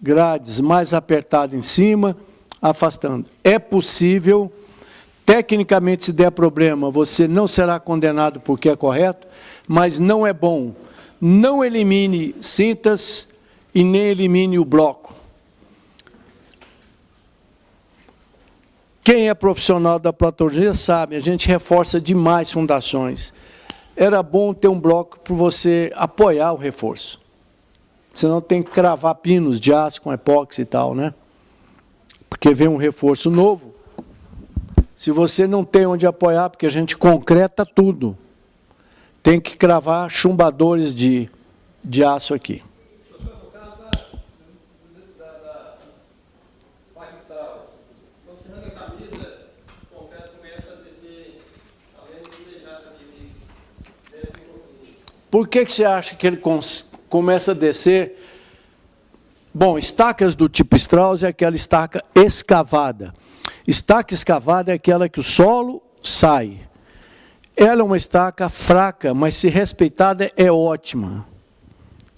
grades mais apertado em cima, afastando. É possível, tecnicamente, se der problema, você não será condenado porque é correto, mas não é bom. Não elimine cintas e nem elimine o bloco. Quem é profissional da platologia sabe, a gente reforça demais fundações. Era bom ter um bloco para você apoiar o reforço. Senão tem que cravar pinos de aço com epóxi e tal, né? Porque vem um reforço novo. Se você não tem onde apoiar, porque a gente concreta tudo, tem que cravar chumbadores de aço aqui. No caso da Paquistal, quando você arranca camisas, o concreto começa a descer, além de desejada de desce um pouquinho. Por que você acha que ele começa a descer? Bom, estacas do tipo Strauss é aquela estaca escavada. Estaca escavada é aquela que o solo sai. Ela é uma estaca fraca, mas se respeitada é ótima.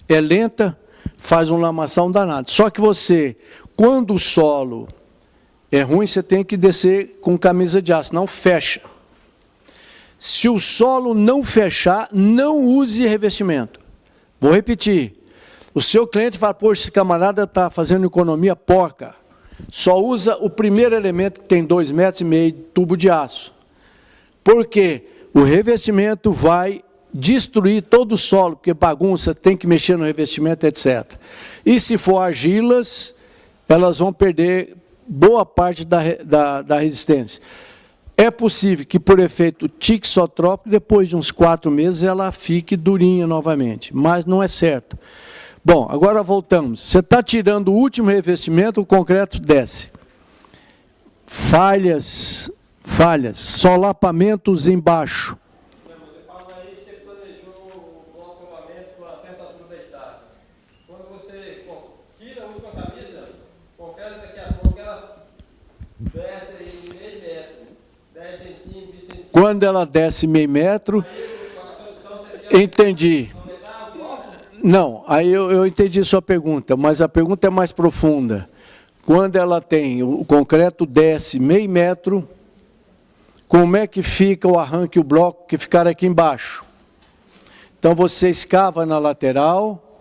É lenta, faz uma lamação danada. Só que você, quando o solo é ruim, você tem que descer com camisa de aço, não fecha. Se o solo não fechar, não use revestimento. Vou repetir. O seu cliente fala, poxa, esse camarada está fazendo economia porca. Só usa o primeiro elemento que tem 2,5 metros de tubo de aço. Por quê? O revestimento vai destruir todo o solo, porque bagunça, tem que mexer no revestimento, etc. E se for argilas, elas vão perder boa parte da resistência. É possível que, por efeito tixotrópico, depois de uns 4 meses, ela fique durinha novamente, mas não é certo. Bom, agora voltamos. Você está tirando o último revestimento, o concreto desce. Falhas falhas, solapamentos embaixo. Você fala aí que você planejou o acoplamento com a certa altura da estaca. Quando você tira a última camisa, confere daqui a pouco ela desce aí meio metro, 10 centímetros, 20 centímetros. Quando ela desce meio metro, entendi. Não, aí eu entendi sua pergunta, mas a pergunta é mais profunda. Quando ela tem, o concreto desce meio metro, como é que fica o arranque e o bloco que ficaram aqui embaixo? Então você escava na lateral.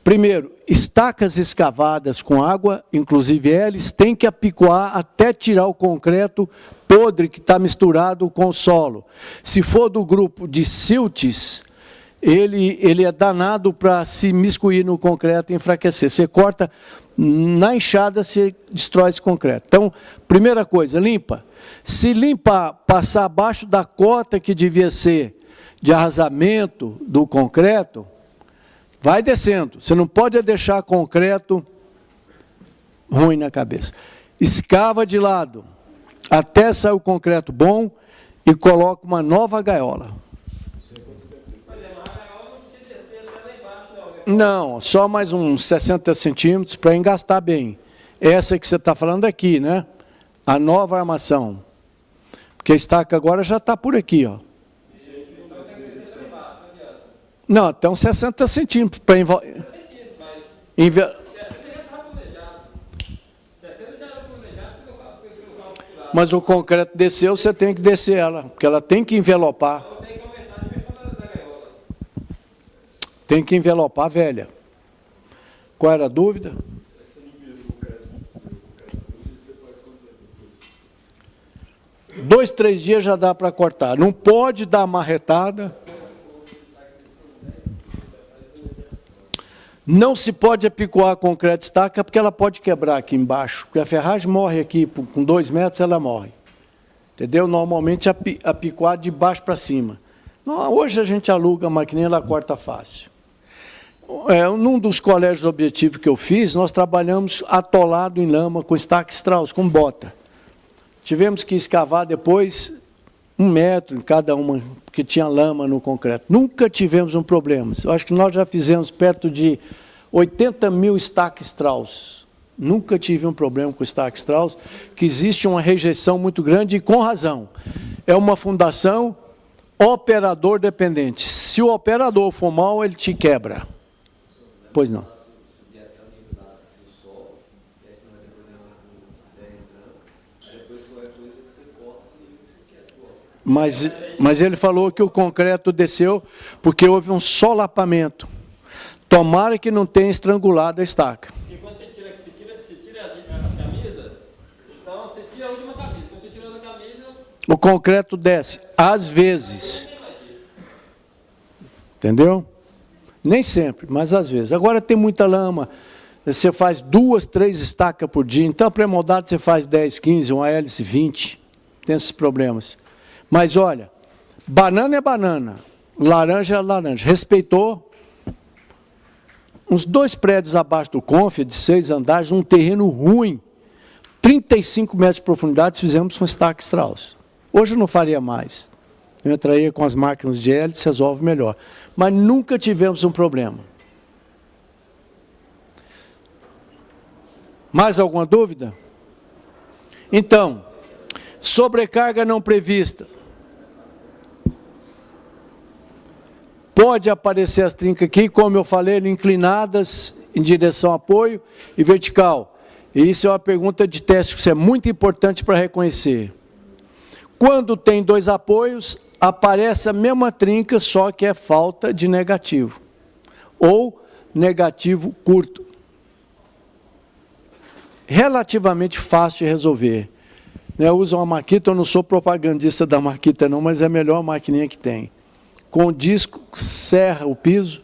Primeiro, estacas escavadas com água, inclusive hélices, tem que apicoar até tirar o concreto podre que está misturado com o solo. Se for do grupo de siltes, ele é danado para se miscuir no concreto e enfraquecer. Você corta na enxada, você destrói esse concreto. Então, primeira coisa, limpa. Se limpar, passar abaixo da cota que devia ser de arrasamento do concreto, vai descendo. Você não pode deixar concreto ruim na cabeça. Escava de lado, até sair o concreto bom e coloca uma nova gaiola. Não, só mais uns 60 centímetros para engastar bem. Essa que você está falando aqui, né? A nova armação. Porque a estaca agora já está por aqui, ó. Não, até uns 60 centímetros para Mas o concreto desceu, você tem que descer ela, porque ela tem que envelopar. Tem que envelopar a velha. Qual era a dúvida? Essa limpeza do concreto, você faz quanto tempo? 2, 3 dias já dá para cortar. Não pode dar marretada. Não se pode apicoar concreto estaca, porque ela pode quebrar aqui embaixo. Porque a ferragem morre aqui, com 2 metros ela morre. Entendeu? Normalmente apicoar de baixo para cima. Hoje a gente aluga a maquininha, ela corta fácil. Num dos colégios objetivos que eu fiz, nós trabalhamos atolado em lama, com estaca Strauss, com bota. Tivemos que escavar depois 1 metro em cada uma, porque tinha lama no concreto. Nunca tivemos um problema. Eu acho que nós já fizemos perto de 80 mil estaca Strauss. Nunca tive um problema com estaca Strauss, que existe uma rejeição muito grande e com razão. É uma fundação operador dependente. Se o operador for mal, ele te quebra. Pois não. Mas ele falou que o concreto desceu porque houve um solapamento. Tomara que não tenha estrangulado a estaca. E quando você tira a camisa, então você tira a última camisa. Quando você tirou a camisa... O concreto desce, às vezes. Entendeu? Nem sempre, mas às vezes. Agora tem muita lama. Você faz 2, 3 estacas por dia. Então, pré-moldado você faz 10, 15, uma hélice 20. Tem esses problemas. Mas olha, banana é banana, laranja é laranja. Respeitou uns 2 prédios abaixo do Conf, de 6 andares, num terreno ruim, 35 metros de profundidade, fizemos com estaca Strauss. Hoje eu não faria mais. Eu entraria com as máquinas de hélice, resolve melhor. Mas nunca tivemos um problema. Mais alguma dúvida? Então, sobrecarga não prevista. Pode aparecer as trincas aqui, como eu falei, inclinadas em direção ao apoio e vertical. E isso é uma pergunta de teste, que isso é muito importante para reconhecer. Quando tem 2 apoios, aparece a mesma trinca, só que é falta de negativo. Ou negativo curto. Relativamente fácil de resolver. Eu uso uma Makita, eu não sou propagandista da Makita não, mas é a melhor maquininha que tem. Com o disco, serra o piso,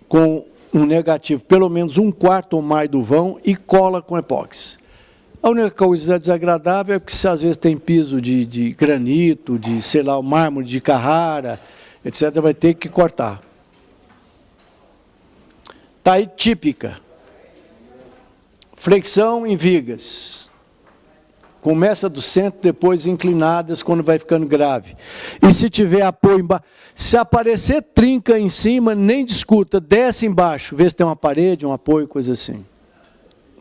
com um negativo, pelo menos 1/4 ou mais do vão, e cola com epóxi. A única coisa desagradável é porque se às vezes tem piso de granito, de, sei lá, mármore de Carrara, etc., vai ter que cortar. Tá aí típica. Flexão em vigas. Começa do centro, depois inclinadas, quando vai ficando grave. E se tiver apoio embaixo, se aparecer trinca em cima, nem discuta, desce embaixo, vê se tem uma parede, um apoio, coisa assim.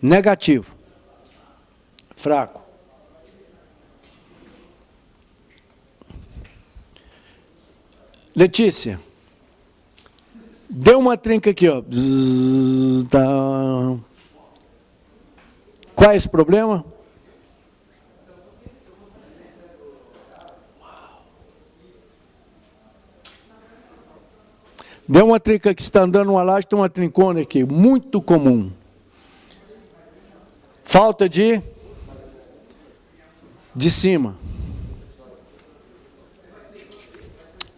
Negativo. Fraco. Letícia, deu uma trinca aqui, ó. Bzz, tá. Qual é esse problema? Deu uma trinca que está andando uma laje, tem uma trincona aqui, muito comum. Falta de cima.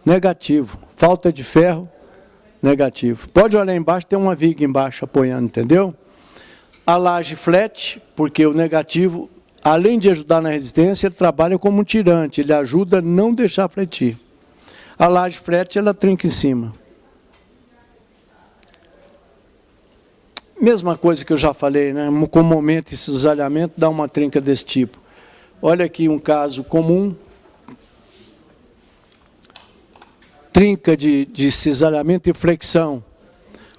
Negativo. Falta de ferro, negativo. Pode olhar embaixo, tem uma viga embaixo apoiando, entendeu? A laje flat, porque o negativo, além de ajudar na resistência, ele trabalha como um tirante, ele ajuda a não deixar fletir. A laje flat, ela trinca em cima. Mesma coisa que eu já falei, né? Com momento e cisalhamento, dá uma trinca desse tipo. Olha aqui um caso comum. Trinca de cisalhamento e flexão.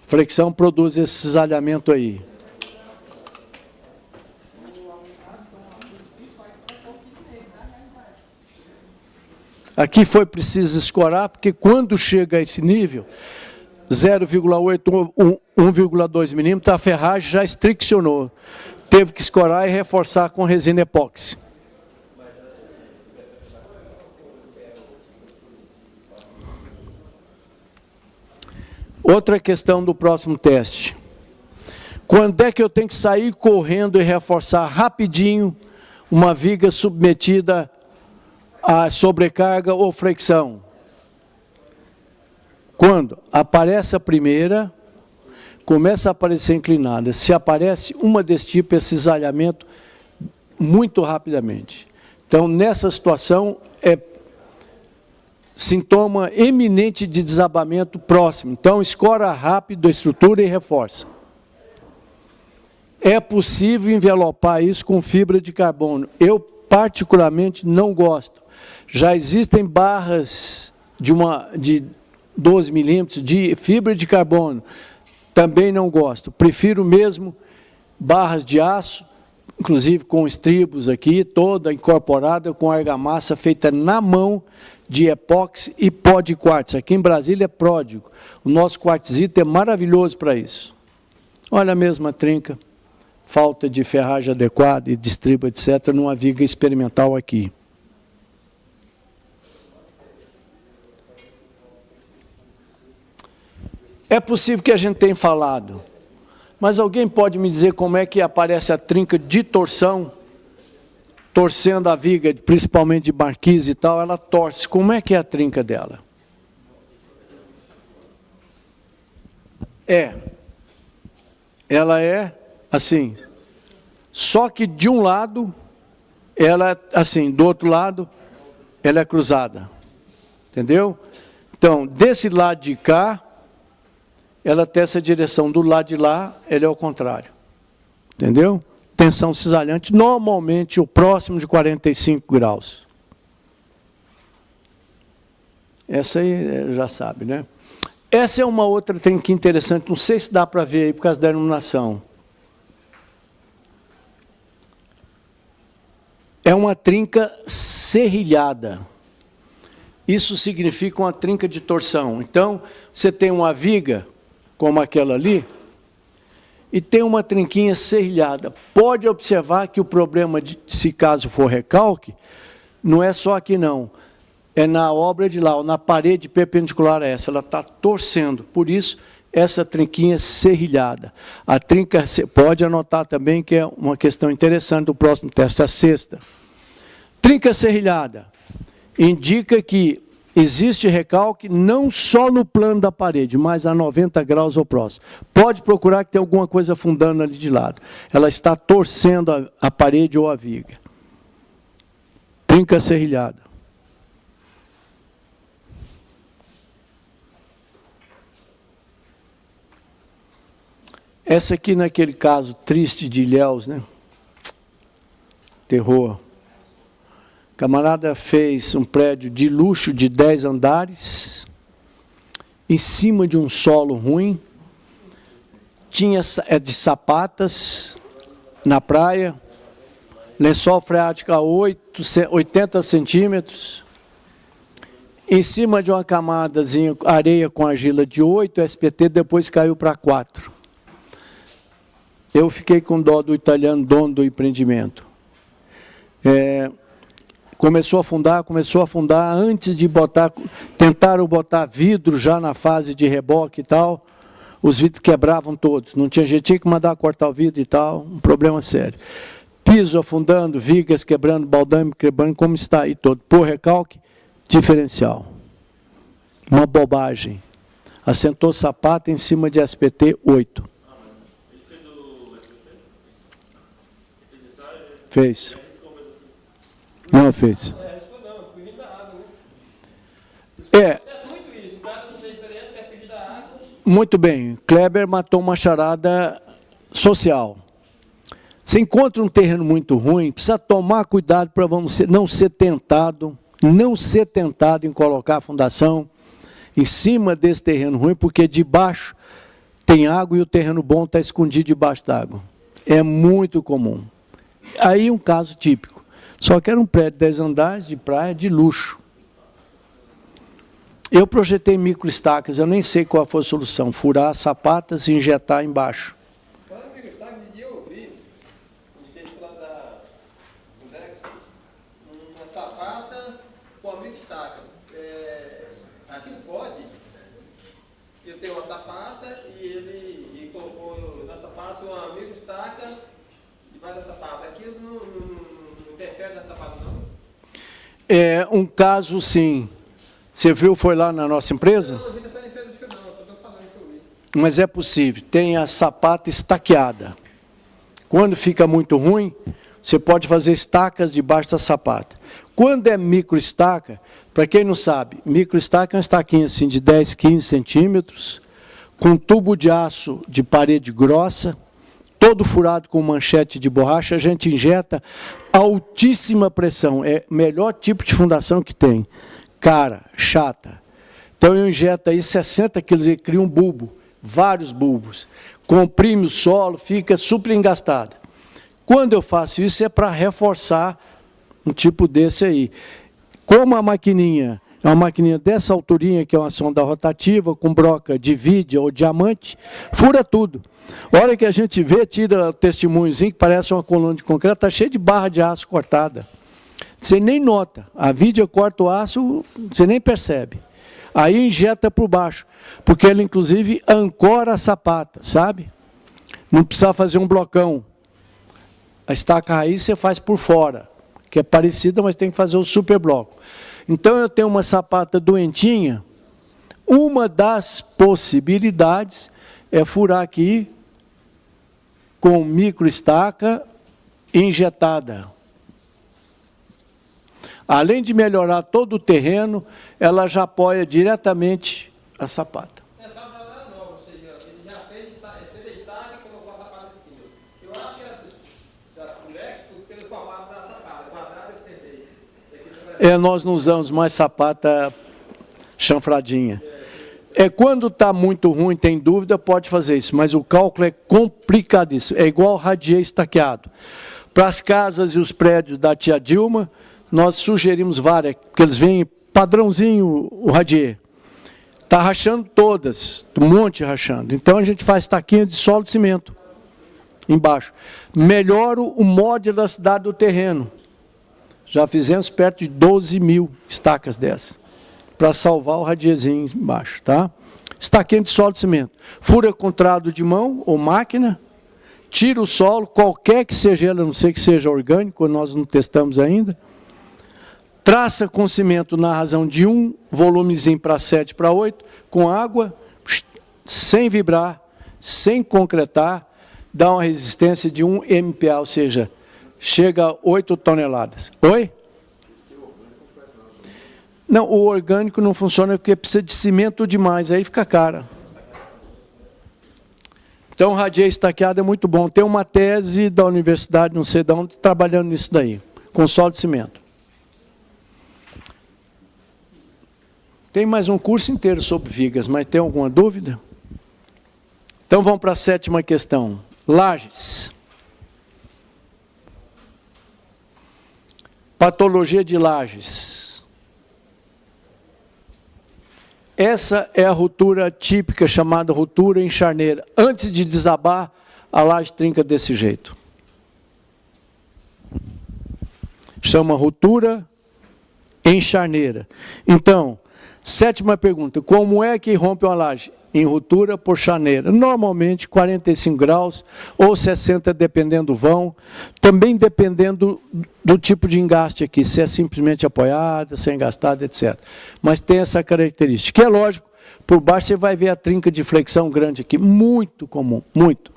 Flexão produz esse cisalhamento aí. Aqui foi preciso escorar, porque quando chega a esse nível, 0,8, 1,2 milímetros, a ferragem já estriccionou. Teve que escorar e reforçar com resina epóxi. Outra questão do próximo teste. Quando é que eu tenho que sair correndo e reforçar rapidinho uma viga submetida a sobrecarga ou flexão? Quando aparece a primeira, começa a aparecer inclinada. Se aparece uma desse tipo, esse cisalhamento, muito rapidamente. Então, nessa situação, é sintoma eminente de desabamento próximo. Então, escora rápido a estrutura e reforça. É possível envelopar isso com fibra de carbono. Eu, particularmente, não gosto. Já existem barras de 12 milímetros de fibra de carbono. Também não gosto. Prefiro mesmo barras de aço, inclusive com estribos aqui, toda incorporada com argamassa feita na mão, de epóxi e pó de quartzo. Aqui em Brasília é pródigo. O nosso quartzito é maravilhoso para isso. Olha a mesma trinca. Falta de ferragem adequada e de estribo, etc., numa viga experimental aqui. É possível que a gente tenha falado, mas alguém pode me dizer como é que aparece a trinca de torção, torcendo a viga, principalmente de marquise e tal, ela torce. Como é que é a trinca dela? Ela é assim, só que de um lado, ela é assim, do outro lado, ela é cruzada. Entendeu? Então, desse lado de cá, ela tem essa direção, do lado de lá, ela é o contrário. Entendeu? Tensão cisalhante, normalmente o próximo de 45 graus. Essa aí já sabe, né? Essa é uma outra trinca interessante, não sei se dá para ver aí por causa da iluminação. É uma trinca serrilhada. Isso significa uma trinca de torção. Então, você tem uma viga, como aquela ali, e tem uma trinquinha serrilhada. Pode observar que o problema, se caso for recalque, não é só aqui não. É na obra de lá, ou na parede perpendicular a essa. Ela está torcendo. Por isso, essa trinquinha serrilhada. A trinca, pode anotar também, que é uma questão interessante do próximo teste, a sexta. Trinca serrilhada indica que existe recalque não só no plano da parede, mas a 90 graus ou próximo. Pode procurar que tem alguma coisa afundando ali de lado. Ela está torcendo a parede ou a viga. Trinca serrilhada. Essa aqui naquele caso triste de Ilhéus, né? Terror. camarada fez um prédio de luxo de 10 andares, em cima de um solo ruim, tinha de sapatas na praia, lençol freático a 80 centímetros, em cima de uma camadazinha, areia com argila de 8, SPT, depois caiu para 4. Eu fiquei com dó do italiano, dono do empreendimento. Começou a afundar, antes de botar, tentaram botar vidro já na fase de reboque e tal, os vidros quebravam todos, não tinha jeito, tinha que mandar cortar o vidro e tal, um problema sério. Piso afundando, vigas quebrando, baldame quebrando, como está aí todo. Por recalque, diferencial. Uma bobagem. Assentou sapato em cima de SPT 8. Ele fez o SPT? Ele fez ensaio? Fez. Não fez. Não, fugir da água, É. Acontece muito isso, o cara não tem diferença, quer fugir da água. Muito bem. Kleber matou uma charada social. Você encontra um terreno muito ruim, precisa tomar cuidado para não ser tentado em colocar a fundação em cima desse terreno ruim, porque debaixo tem água e o terreno bom está escondido debaixo d'água. É muito comum. Aí um caso típico. Só que era um prédio de 10 andares, de praia, de luxo. Eu projetei microestacas, eu nem sei qual foi a solução. Furar sapatas e injetar embaixo. Falando em microestaca, um dia eu ouvi, a gente falando do Lex, uma sapata com a microestaca. Aquilo pode. Eu tenho uma sapata e ele colocou na sapata uma microestaca debaixo da sapata. Aquilo não interfere na sapata, não? É um caso, sim. Você viu, foi lá na nossa empresa? Não, não vi na empresa que eu não, eu estou falando que eu vi. Mas é possível. Tem a sapata estaqueada. Quando fica muito ruim, você pode fazer estacas debaixo da sapata. Quando é microestaca, para quem não sabe, microestaca é uma estaquinha assim de 10, 15 centímetros, com tubo de aço de parede grossa, todo furado com manchete de borracha, a gente injeta altíssima pressão. É o melhor tipo de fundação que tem. Cara, chata. Então eu injeto aí 60 quilos e crio um bulbo, vários bulbos. Comprime o solo, fica super engastado. Quando eu faço isso é para reforçar um tipo desse aí. Como a maquininha é uma maquininha dessa alturinha, que é uma sonda rotativa, com broca de vídea ou diamante, fura tudo. A hora que a gente vê, tira o testemunhozinho, que parece uma coluna de concreto, está cheio de barra de aço cortada. Você nem nota. A vídea corta o aço, você nem percebe. Aí injeta por baixo, porque ele, inclusive, ancora a sapata, sabe? Não precisa fazer um blocão. A estaca raiz você faz por fora, que é parecida, mas tem que fazer o super bloco. Então, eu tenho uma sapata doentinha. Uma das possibilidades é furar aqui com microestaca injetada. Além de melhorar todo o terreno, ela já apoia diretamente a sapata. Essa sapata era nova, ou seja, ele já fez estaca e colocou a sapata em cima. Eu acho que era o Lex, pelo formato da sapata, quadrada que tentei. Nós não usamos mais sapata chanfradinha. Quando está muito ruim, tem dúvida, pode fazer isso, mas o cálculo é complicadíssimo. É igual radier estaqueado. Para as casas e os prédios da tia Dilma, nós sugerimos várias, porque eles vêm padrãozinho o radier. Está rachando todas, um monte rachando. Então a gente faz taquinha de solo de cimento embaixo. Melhora o mod da cidade do terreno. Já fizemos perto de 12 mil estacas dessas, para salvar o radierzinho embaixo, tá? Estaquinha de solo de cimento. Fura com trado de mão ou máquina, tira o solo, qualquer que seja ele, a não ser que seja orgânico, nós não testamos ainda. Traça com cimento na razão de 1 volumezinho para 7 para 8, com água, sem vibrar, sem concretar, dá uma resistência de 1 MPa, ou seja, chega a 8 toneladas. Oi? Não, o orgânico não funciona porque precisa de cimento demais, aí fica cara. Então, o radier estaqueado é muito bom. Tem uma tese da universidade, não sei de onde, trabalhando nisso daí, com solo de cimento. Tem mais um curso inteiro sobre vigas, mas tem alguma dúvida? Então vamos para a 7ª questão. Lajes. Patologia de lajes. Essa é a ruptura típica, chamada ruptura em charneira. Antes de desabar, a laje trinca desse jeito. Chama ruptura em charneira. Então, 7ª pergunta. Como é que rompe uma laje? Em ruptura por charneira. Normalmente 45 graus ou 60, dependendo do vão. Também dependendo do tipo de engaste aqui, se é simplesmente apoiada, se é engastada, etc. Mas tem essa característica. Que é lógico, por baixo você vai ver a trinca de flexão grande aqui. Muito comum, muito.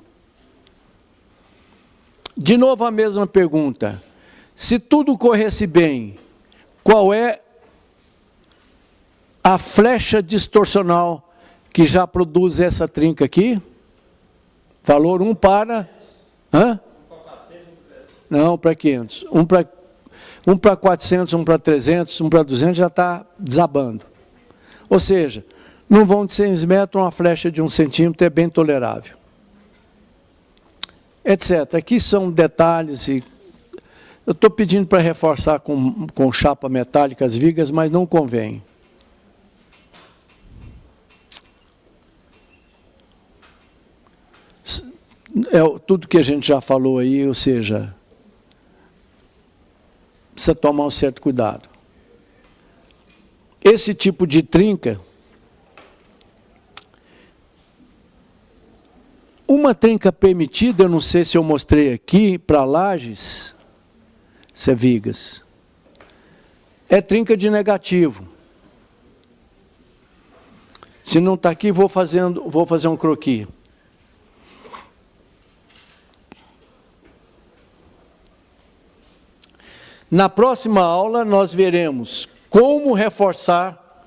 De novo a mesma pergunta. Se tudo corresse bem, qual é a flecha distorcional que já produz essa trinca aqui? Valor 1 para... Hã? Não, para 500. Um para 400, um para 300, um para 200 já está desabando. Ou seja, num vão de 6 metros, uma flecha de 1 centímetro é bem tolerável. Etc. Aqui são detalhes e... Eu estou pedindo para reforçar com chapa metálica as vigas, mas não convém. É tudo que a gente já falou aí, ou seja, precisa tomar um certo cuidado. Esse tipo de trinca, uma trinca permitida, eu não sei se eu mostrei aqui, para lajes, se é vigas, é trinca de negativo. Se não está aqui, vou fazer um croquis. Na próxima aula, nós veremos como reforçar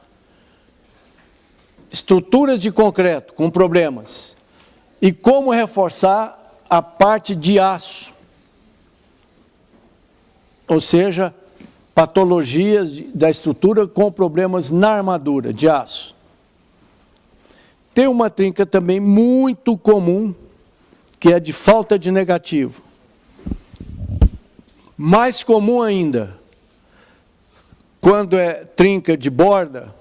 estruturas de concreto com problemas e como reforçar a parte de aço, ou seja, patologias da estrutura com problemas na armadura de aço. Tem uma trinca também muito comum, que é de falta de negativo. Mais comum ainda, quando é trinca de borda,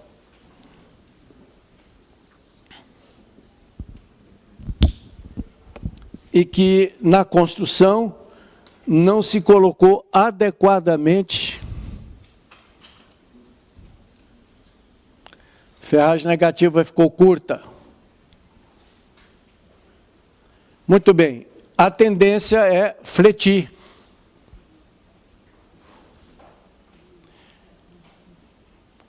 e que na construção não se colocou adequadamente ferragem negativa, ficou curta. Muito bem, a tendência é fletir.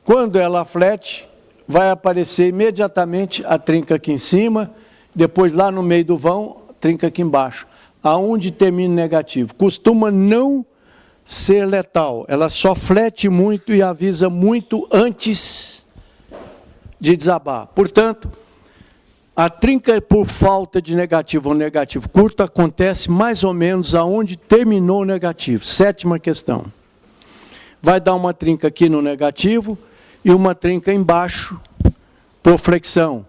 Quando ela flete, vai aparecer imediatamente a trinca aqui em cima, depois lá no meio do vão, trinca aqui embaixo, aonde termina o negativo. Costuma não ser letal, ela só flete muito e avisa muito antes de desabar. Portanto, a trinca por falta de negativo ou negativo curto acontece mais ou menos aonde terminou o negativo. 7ª questão. Vai dar uma trinca aqui no negativo e uma trinca embaixo por flexão.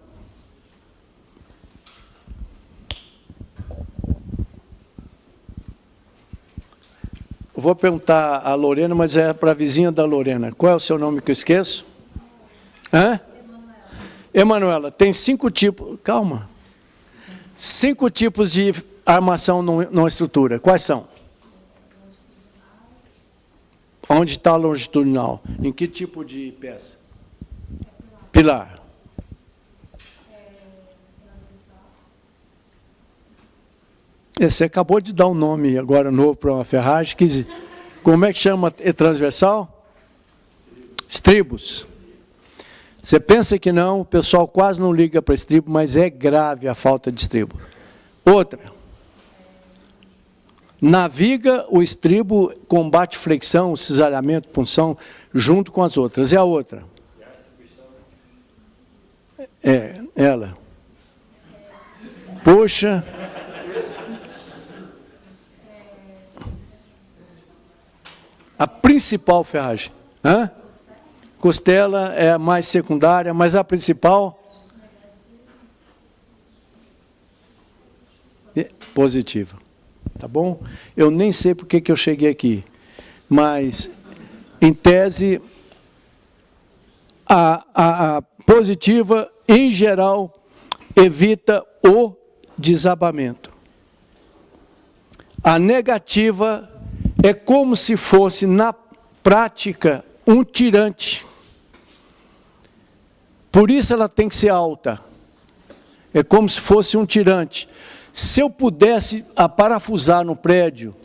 Eu vou perguntar a Lorena, mas é para a vizinha da Lorena. Qual é o seu nome que eu esqueço? Hã? Emanuela, tem 5 tipos... Calma. 5 tipos de armação numa estrutura. Quais são? Onde está a longitudinal? Em que tipo de peça? Pilar. Você acabou de dar um nome agora novo para uma ferragem. Como é que chama? É transversal? Estribos. Você pensa que não, o pessoal quase não liga para estribo, mas é grave a falta de estribo. Outra. Na viga, o estribo combate flexão, cisalhamento, punção, junto com as outras. E a outra? É, ela. Puxa. A principal ferragem. Hã? Costela é a mais secundária, mas a principal? Positiva. Tá bom? Eu nem sei por que eu cheguei aqui, mas, em tese, a positiva, em geral, evita o desabamento. A negativa é como se fosse, na prática, um tirante. Por isso ela tem que ser alta. É como se fosse um tirante. Se eu pudesse parafusar no prédio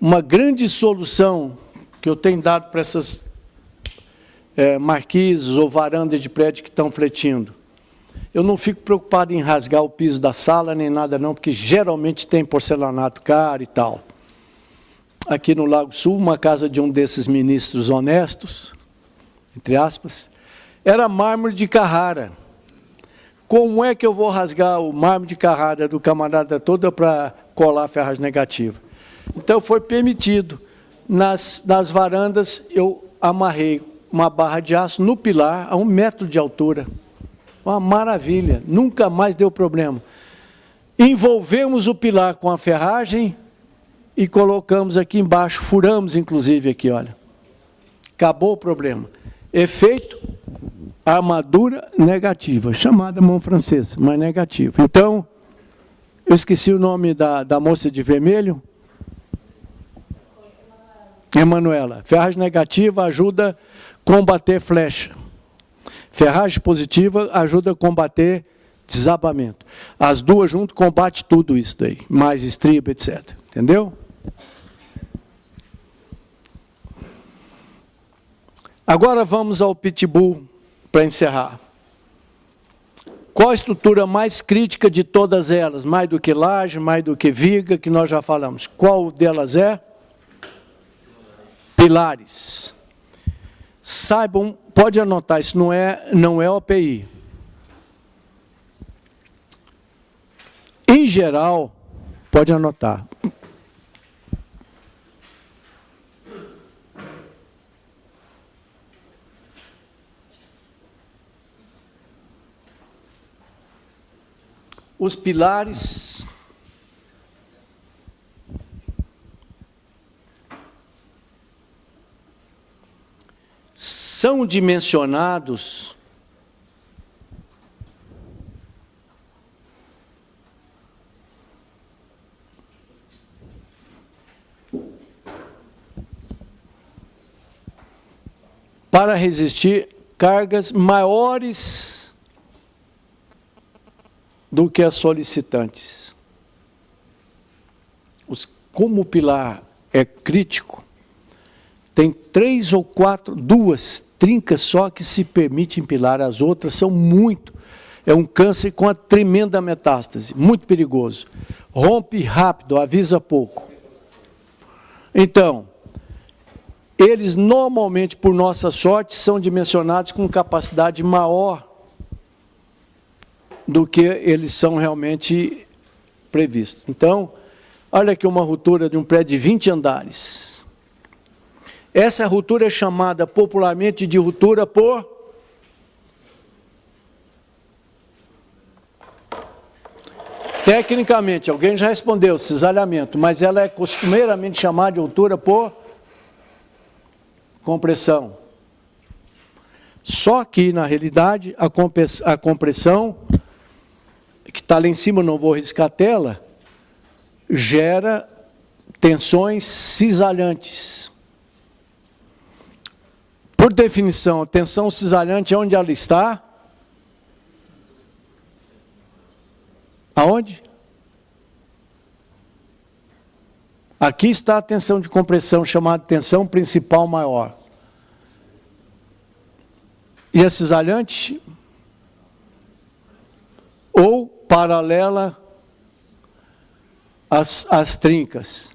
uma grande solução que eu tenho dado para essas marquises ou varandas de prédio que estão fletindo, eu não fico preocupado em rasgar o piso da sala nem nada não, porque geralmente tem porcelanato caro e tal. Aqui no Lago Sul, uma casa de um desses ministros honestos, entre aspas, era mármore de Carrara. Como é que eu vou rasgar o mármore de Carrara do camarada toda para colar a ferragem negativa? Então, foi permitido. Nas varandas, eu amarrei uma barra de aço no pilar, a 1 metro de altura. Uma maravilha, nunca mais deu problema. Envolvemos o pilar com a ferragem e colocamos aqui embaixo, furamos inclusive aqui, olha. Acabou o problema. Efeito, armadura negativa, chamada mão francesa, mas negativa. Então, eu esqueci o nome da moça de vermelho. Emanuela. Ferragem negativa ajuda a combater flecha. Ferragem positiva ajuda a combater desabamento. As duas juntas combatem tudo isso daí, mais estriba, etc. Entendeu? Agora vamos ao pitbull para encerrar. Qual a estrutura mais crítica de todas elas? Mais do que laje, mais do que viga, que nós já falamos. Qual delas é? Pilares. Saibam, pode anotar, isso não é OPI. Em geral, pode anotar. Os pilares são dimensionados para resistir cargas maiores do que as solicitantes. Como o pilar é crítico, tem 3 ou 4, 2 trincas só que se permite empilar, as outras são muito. É um câncer com uma tremenda metástase, muito perigoso. Rompe rápido, avisa pouco. Então, eles normalmente, por nossa sorte, são dimensionados com capacidade maior do que eles são realmente previstos. Então, olha aqui uma ruptura de um prédio de 20 andares. Essa ruptura é chamada popularmente de ruptura por tecnicamente, alguém já respondeu, cisalhamento, mas ela é costumeiramente chamada de ruptura por compressão. Só que, na realidade, a compressão, que está lá em cima, não vou riscar a tela, gera tensões cisalhantes. Por definição, a tensão cisalhante é onde ela está? Aonde? Aqui está a tensão de compressão, chamada tensão principal maior. E a cisalhante? Ou paralela às trincas.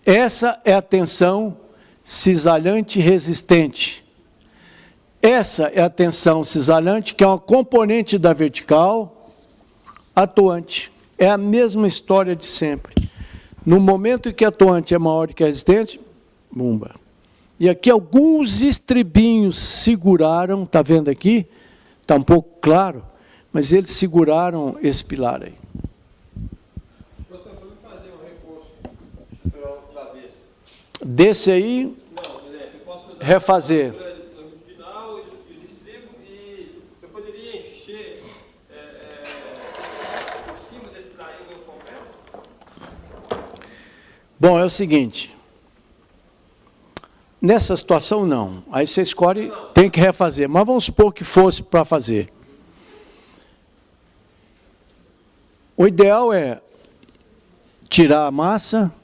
Essa é a tensão cisalhante resistente. Essa é a tensão cisalhante, que é uma componente da vertical atuante. É a mesma história de sempre. No momento em que a atuante é maior do que a resistente, bumba. E aqui alguns estribinhos seguraram, está vendo aqui? Está um pouco claro, mas eles seguraram esse pilar aí. Professor, vamos fazer um reforço para outra vez. Desse aí, Não, eu posso usar refazer. o final e os estribos e eu poderia encher em cima desse traído completo? Bom, é o seguinte. Nessa situação, não. Aí você escolhe, tem que refazer. Mas vamos supor que fosse para fazer. O ideal é tirar a massa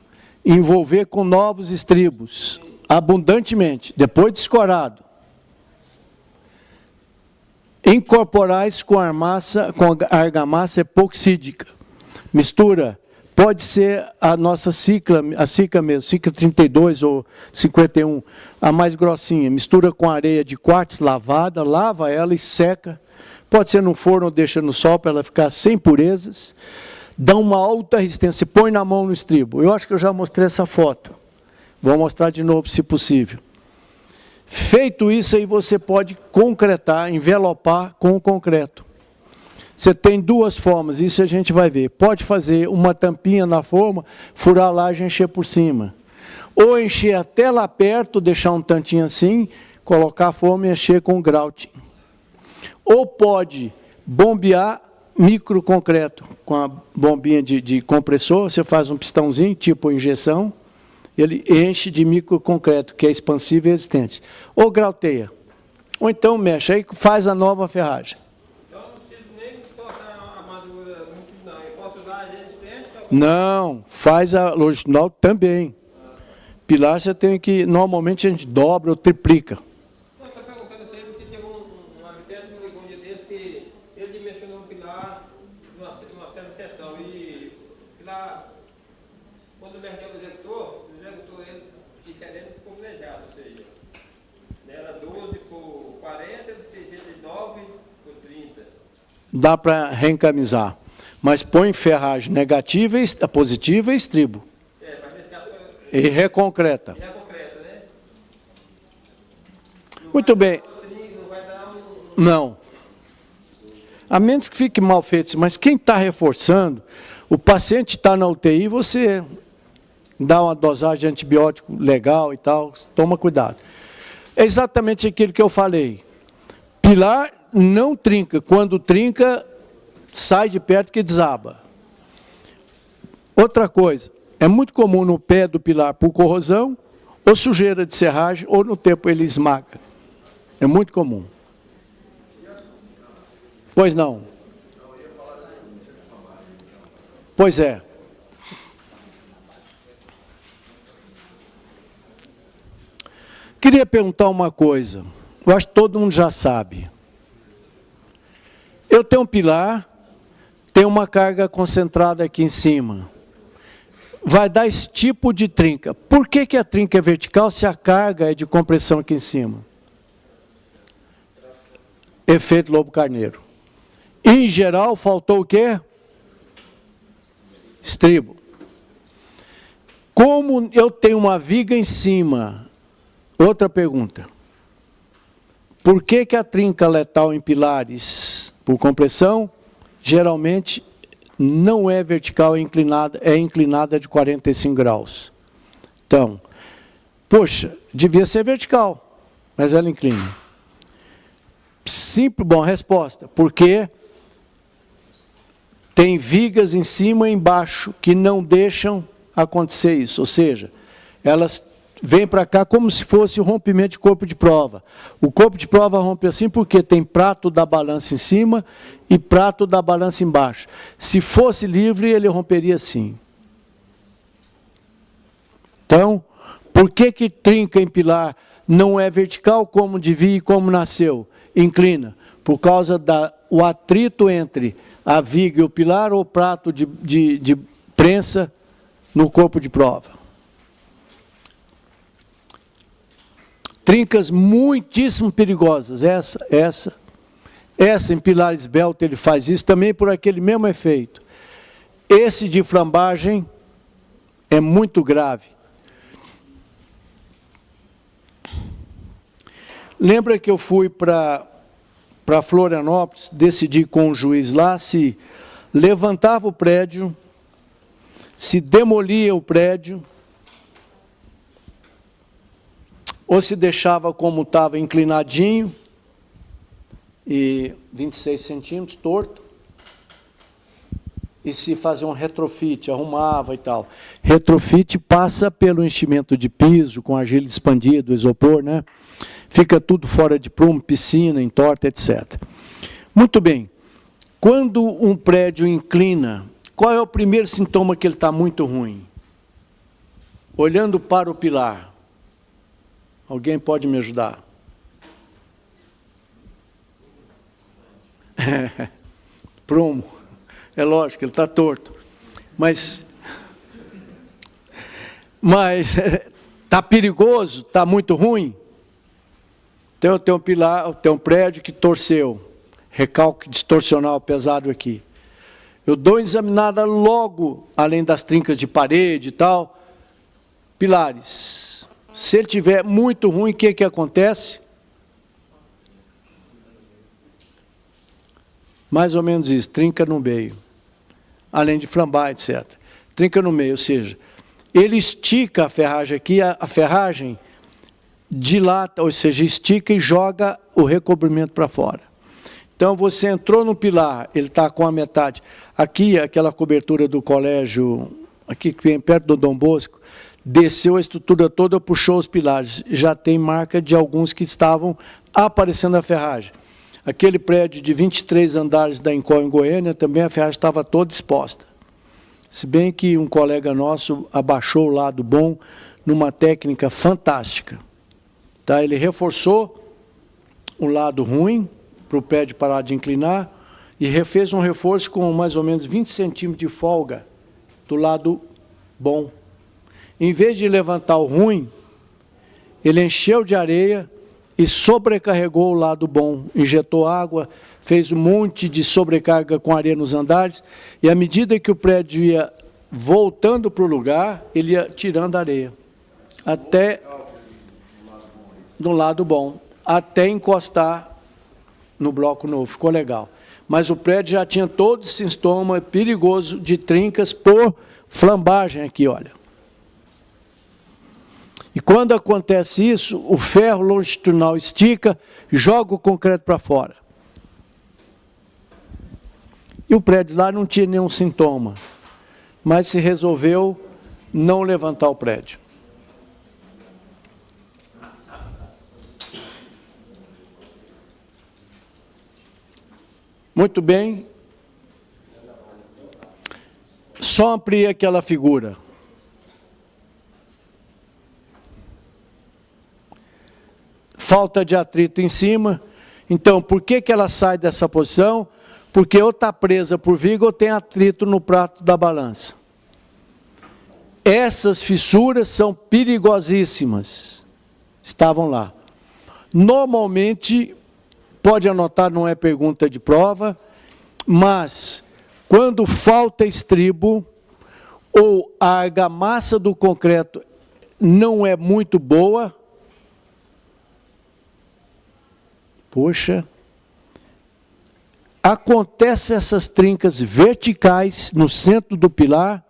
e envolver com novos estribos, abundantemente, depois de escorado. Incorporar isso com a argamassa epoxídica. Mistura. Pode ser a nossa cicla mesmo, cicla 32 ou 51, a mais grossinha. Mistura com areia de quartzo lavada, lava ela e seca. Pode ser no forno ou deixa no sol para ela ficar sem impurezas. Dá uma alta resistência, põe na mão no estribo. Eu acho que eu já mostrei essa foto. Vou mostrar de novo, se possível. Feito isso, aí você pode concretar, envelopar com o concreto. Você tem duas formas, isso a gente vai ver. Pode fazer uma tampinha na forma, furar a laje e encher por cima. Ou encher até lá perto, deixar um tantinho assim, colocar a forma e encher com grout. Ou pode bombear microconcreto, com a bombinha de compressor, você faz um pistãozinho, tipo injeção, ele enche de microconcreto, que é expansivo e resistente. Ou grauteia. Ou então mexe, aí faz a nova ferragem. Não, faz a longitudinal também. Pilar você tem que, normalmente a gente dobra ou triplica. Eu estou perguntando isso aí porque teve um arquiteto que me ligou um dia desse que ele dimensionou um pilar numa certa seção. E o pilar, quando o mercado executou ele diferente do planejado, ou seja, era 12 por 40, 69 por 30. Dá para reencamisar. Mas põe ferragem negativa, positiva e estribo. Mas nesse caso E reconcreta. é concreta, né? Muito bem. Não vai dar Não. A menos que fique mal feito. Mas quem está reforçando, o paciente está na UTI, você dá uma dosagem de antibiótico legal e tal, toma cuidado. É exatamente aquilo que eu falei. Pilar não trinca. Quando trinca, sai de perto que desaba. Outra coisa, é muito comum no pé do pilar por corrosão, ou sujeira de serragem, ou no tempo ele esmaga. É muito comum. Pois não. Pois é. Queria perguntar uma coisa. Eu acho que todo mundo já sabe. Eu tenho um pilar, tem uma carga concentrada aqui em cima. Vai dar esse tipo de trinca. Por que a trinca é vertical se a carga é de compressão aqui em cima? Efeito lobo carneiro. Em geral, faltou o quê? Estribo. Como eu tenho uma viga em cima? Outra pergunta. Por que a trinca letal em pilares por compressão, geralmente, não é vertical, é inclinada de 45 graus. Então, poxa, devia ser vertical, mas ela inclina. Simples, bom, resposta, porque tem vigas em cima e embaixo que não deixam acontecer isso, ou seja, elas vêm para cá como se fosse o rompimento de corpo de prova. O corpo de prova rompe assim porque tem prato da balança em cima e prato da balança embaixo. Se fosse livre, ele romperia assim. Então, por que trinca em pilar não é vertical como devia e como nasceu? Inclina. Por causa do atrito entre a viga e o pilar ou prato de prensa no corpo de prova. Trincas muitíssimo perigosas. Essa em pilar esbelto ele faz isso também por aquele mesmo efeito. Esse de flambagem é muito grave. Lembra que eu fui para Florianópolis, decidi com o juiz lá se levantava o prédio, se demolia o prédio, ou se deixava como estava inclinadinho, e 26 centímetros, torto, e se fazia um retrofit, arrumava e tal. Retrofit passa pelo enchimento de piso, com argila expandida, isopor, né? Fica tudo fora de prumo, piscina, entorta, etc. Muito bem. Quando um prédio inclina, qual é o primeiro sintoma que ele está muito ruim? Olhando para o pilar. Alguém pode me ajudar? Prumo. É lógico, ele está torto. Mas está perigoso? Está muito ruim? Então, eu tenho um pilar, eu tenho um prédio que torceu. Recalque distorcional pesado aqui. Eu dou uma examinada logo, além das trincas de parede e tal, pilares. Se ele estiver muito ruim, o que acontece? Mais ou menos isso, trinca no meio. Além de flambar, etc. Trinca no meio, ou seja, ele estica a ferragem aqui, a ferragem dilata, ou seja, estica e joga o recobrimento para fora. Então, você entrou no pilar, ele está com a metade. Aqui, aquela cobertura do colégio, aqui perto do Dom Bosco, desceu a estrutura toda, puxou os pilares. Já tem marca de alguns que estavam aparecendo a ferragem. Aquele prédio de 23 andares da Encol em Goiânia, também a ferragem estava toda exposta. Se bem que um colega nosso abaixou o lado bom numa técnica fantástica. Tá? Ele reforçou o lado ruim, para o prédio parar de inclinar, e refez um reforço com mais ou menos 20 centímetros de folga do lado bom. Em vez de levantar o ruim, ele encheu de areia e sobrecarregou o lado bom, injetou água, fez um monte de sobrecarga com areia nos andares, e à medida que o prédio ia voltando para o lugar, ele ia tirando a areia, até do lado bom, até encostar no bloco novo, ficou legal. Mas o prédio já tinha todo esse sintoma perigoso de trincas por flambagem aqui, olha. E quando acontece isso, o ferro longitudinal estica, joga o concreto para fora. E o prédio lá não tinha nenhum sintoma, mas se resolveu não levantar o prédio. Muito bem. Só amplie aquela figura. Falta de atrito em cima. Então, por que ela sai dessa posição? Porque ou está presa por viga ou tem atrito no prato da balança. Essas fissuras são perigosíssimas. Estavam lá. Normalmente, pode anotar, não é pergunta de prova, mas quando falta estribo ou a argamassa do concreto não é muito boa, poxa, acontece essas trincas verticais no centro do pilar,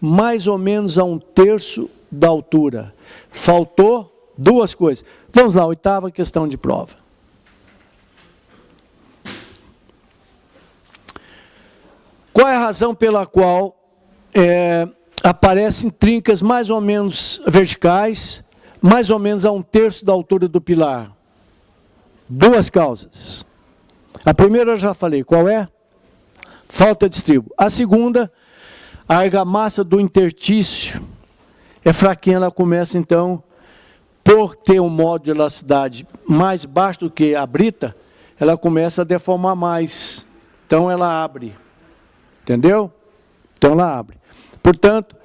mais ou menos a 1/3 da altura. Faltou duas coisas. Vamos lá, 8ª questão de prova. Qual é a razão pela qual aparecem trincas mais ou menos verticais, mais ou menos a 1/3 da altura do pilar? Duas causas. A primeira eu já falei, qual é? Falta de estribo. A segunda, a argamassa do interstício é fraquinha, ela começa então, por ter um modo de elasticidade mais baixo do que a brita, ela começa a deformar mais. Então ela abre. Entendeu? Então ela abre. Portanto,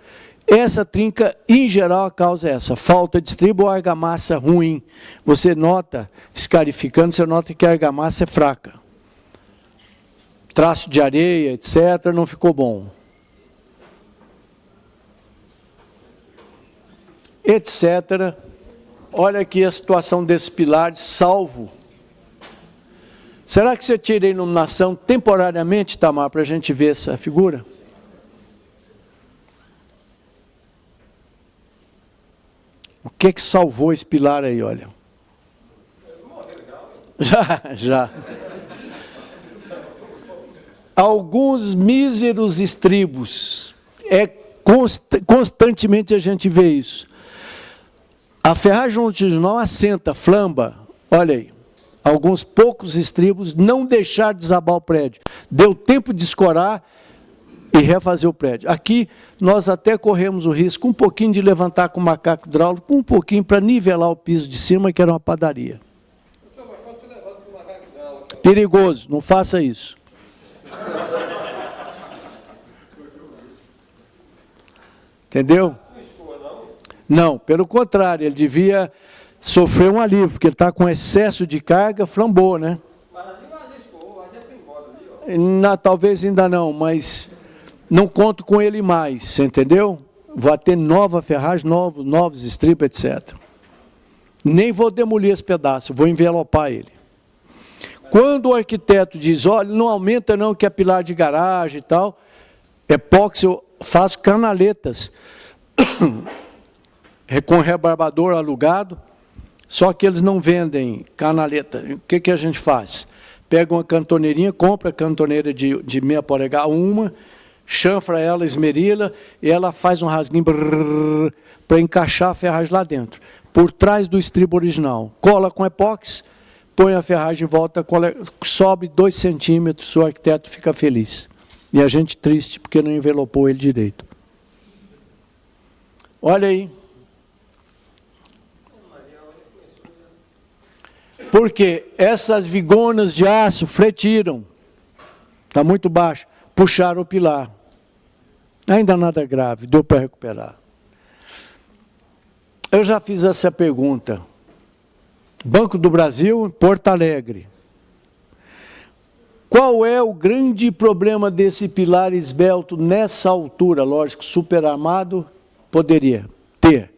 essa trinca, em geral, a causa é essa, falta de estribo ou argamassa ruim. Você nota, escarificando, você nota que a argamassa é fraca. Traço de areia, etc., não ficou bom. Etc., olha aqui a situação desse pilar salvo. Será que você tira a iluminação temporariamente, Tamar, para a gente ver essa figura? O que salvou esse pilar aí, olha? Já. Alguns míseros estribos. Constantemente a gente vê isso. A ferragem longitudinal assenta, flamba. Olha aí. Alguns poucos estribos, não deixar desabar o prédio. Deu tempo de escorar e refazer o prédio. Aqui nós até corremos o risco um pouquinho de levantar com o macaco hidráulico, um pouquinho para nivelar o piso de cima, que era uma padaria. Perigoso, não faça isso. Entendeu? Não, pelo contrário, ele devia sofrer um alívio, porque ele está com excesso de carga, flambou, né? Talvez ainda não, mas não conto com ele mais, você entendeu? Vou ter nova ferragem, novos estribos, etc. Nem vou demolir esse pedaço, vou envelopar ele. Quando o arquiteto diz, olha, não aumenta não, que é pilar de garagem e tal, epóxi eu faço canaletas com rebarbador alugado, só que eles não vendem canaleta. O que a gente faz? Pega uma cantoneirinha, compra a cantoneira de meia polegar, uma, chanfra ela, esmerila, e ela faz um rasguinho para encaixar a ferragem lá dentro, por trás do estribo original. Cola com epóxi, põe a ferragem em volta, sobe 2 centímetros, o arquiteto fica feliz. E a gente triste, porque não envelopou ele direito. Olha aí. Porque essas vigonas de aço fletiram. Está muito baixo. Puxaram o pilar. Ainda nada grave, deu para recuperar. Eu já fiz essa pergunta. Banco do Brasil, Porto Alegre. Qual é o grande problema desse pilar esbelto nessa altura? Lógico, super armado poderia ter.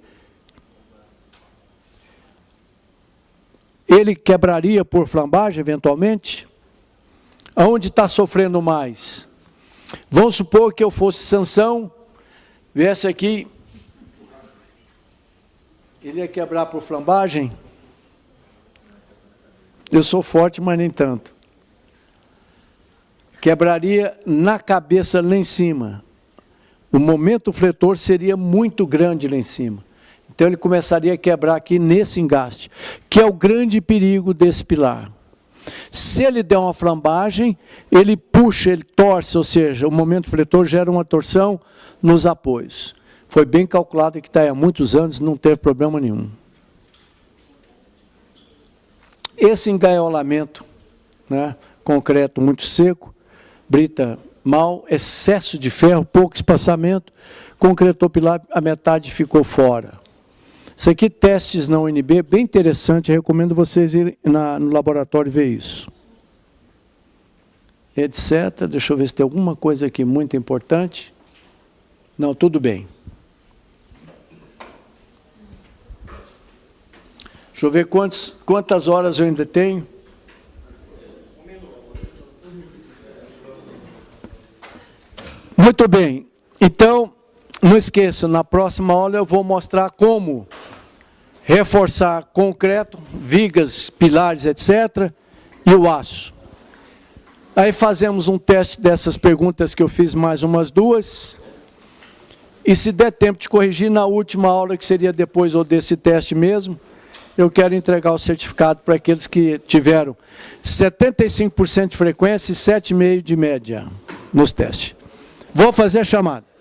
Ele quebraria por flambagem, eventualmente? Aonde está sofrendo mais? Vamos supor que eu fosse Sansão, viesse aqui, ele ia quebrar por flambagem? Eu sou forte, mas nem tanto. Quebraria na cabeça lá em cima. O momento fletor seria muito grande lá em cima. Então ele começaria a quebrar aqui nesse engaste, que é o grande perigo desse pilar. Se ele der uma flambagem, ele puxa, ele torce, ou seja, o momento fletor gera uma torção nos apoios. Foi bem calculado que está aí há muitos anos, não teve problema nenhum. Esse engaiolamento, né, concreto muito seco, brita mal, excesso de ferro, pouco espaçamento, concretou pilar, a metade ficou fora. Isso aqui, testes na UNB, bem interessante, recomendo vocês irem no laboratório ver isso. Etc. Deixa eu ver se tem alguma coisa aqui muito importante. Não, tudo bem. Deixa eu ver quantas horas eu ainda tenho. Muito bem. Então, não esqueça, na próxima aula eu vou mostrar como reforçar concreto, vigas, pilares, etc., e o aço. Aí fazemos um teste dessas perguntas que eu fiz, mais umas 2, e se der tempo de corrigir na última aula, que seria depois ou desse teste mesmo, eu quero entregar o certificado para aqueles que tiveram 75% de frequência e 7,5% de média nos testes. Vou fazer a chamada.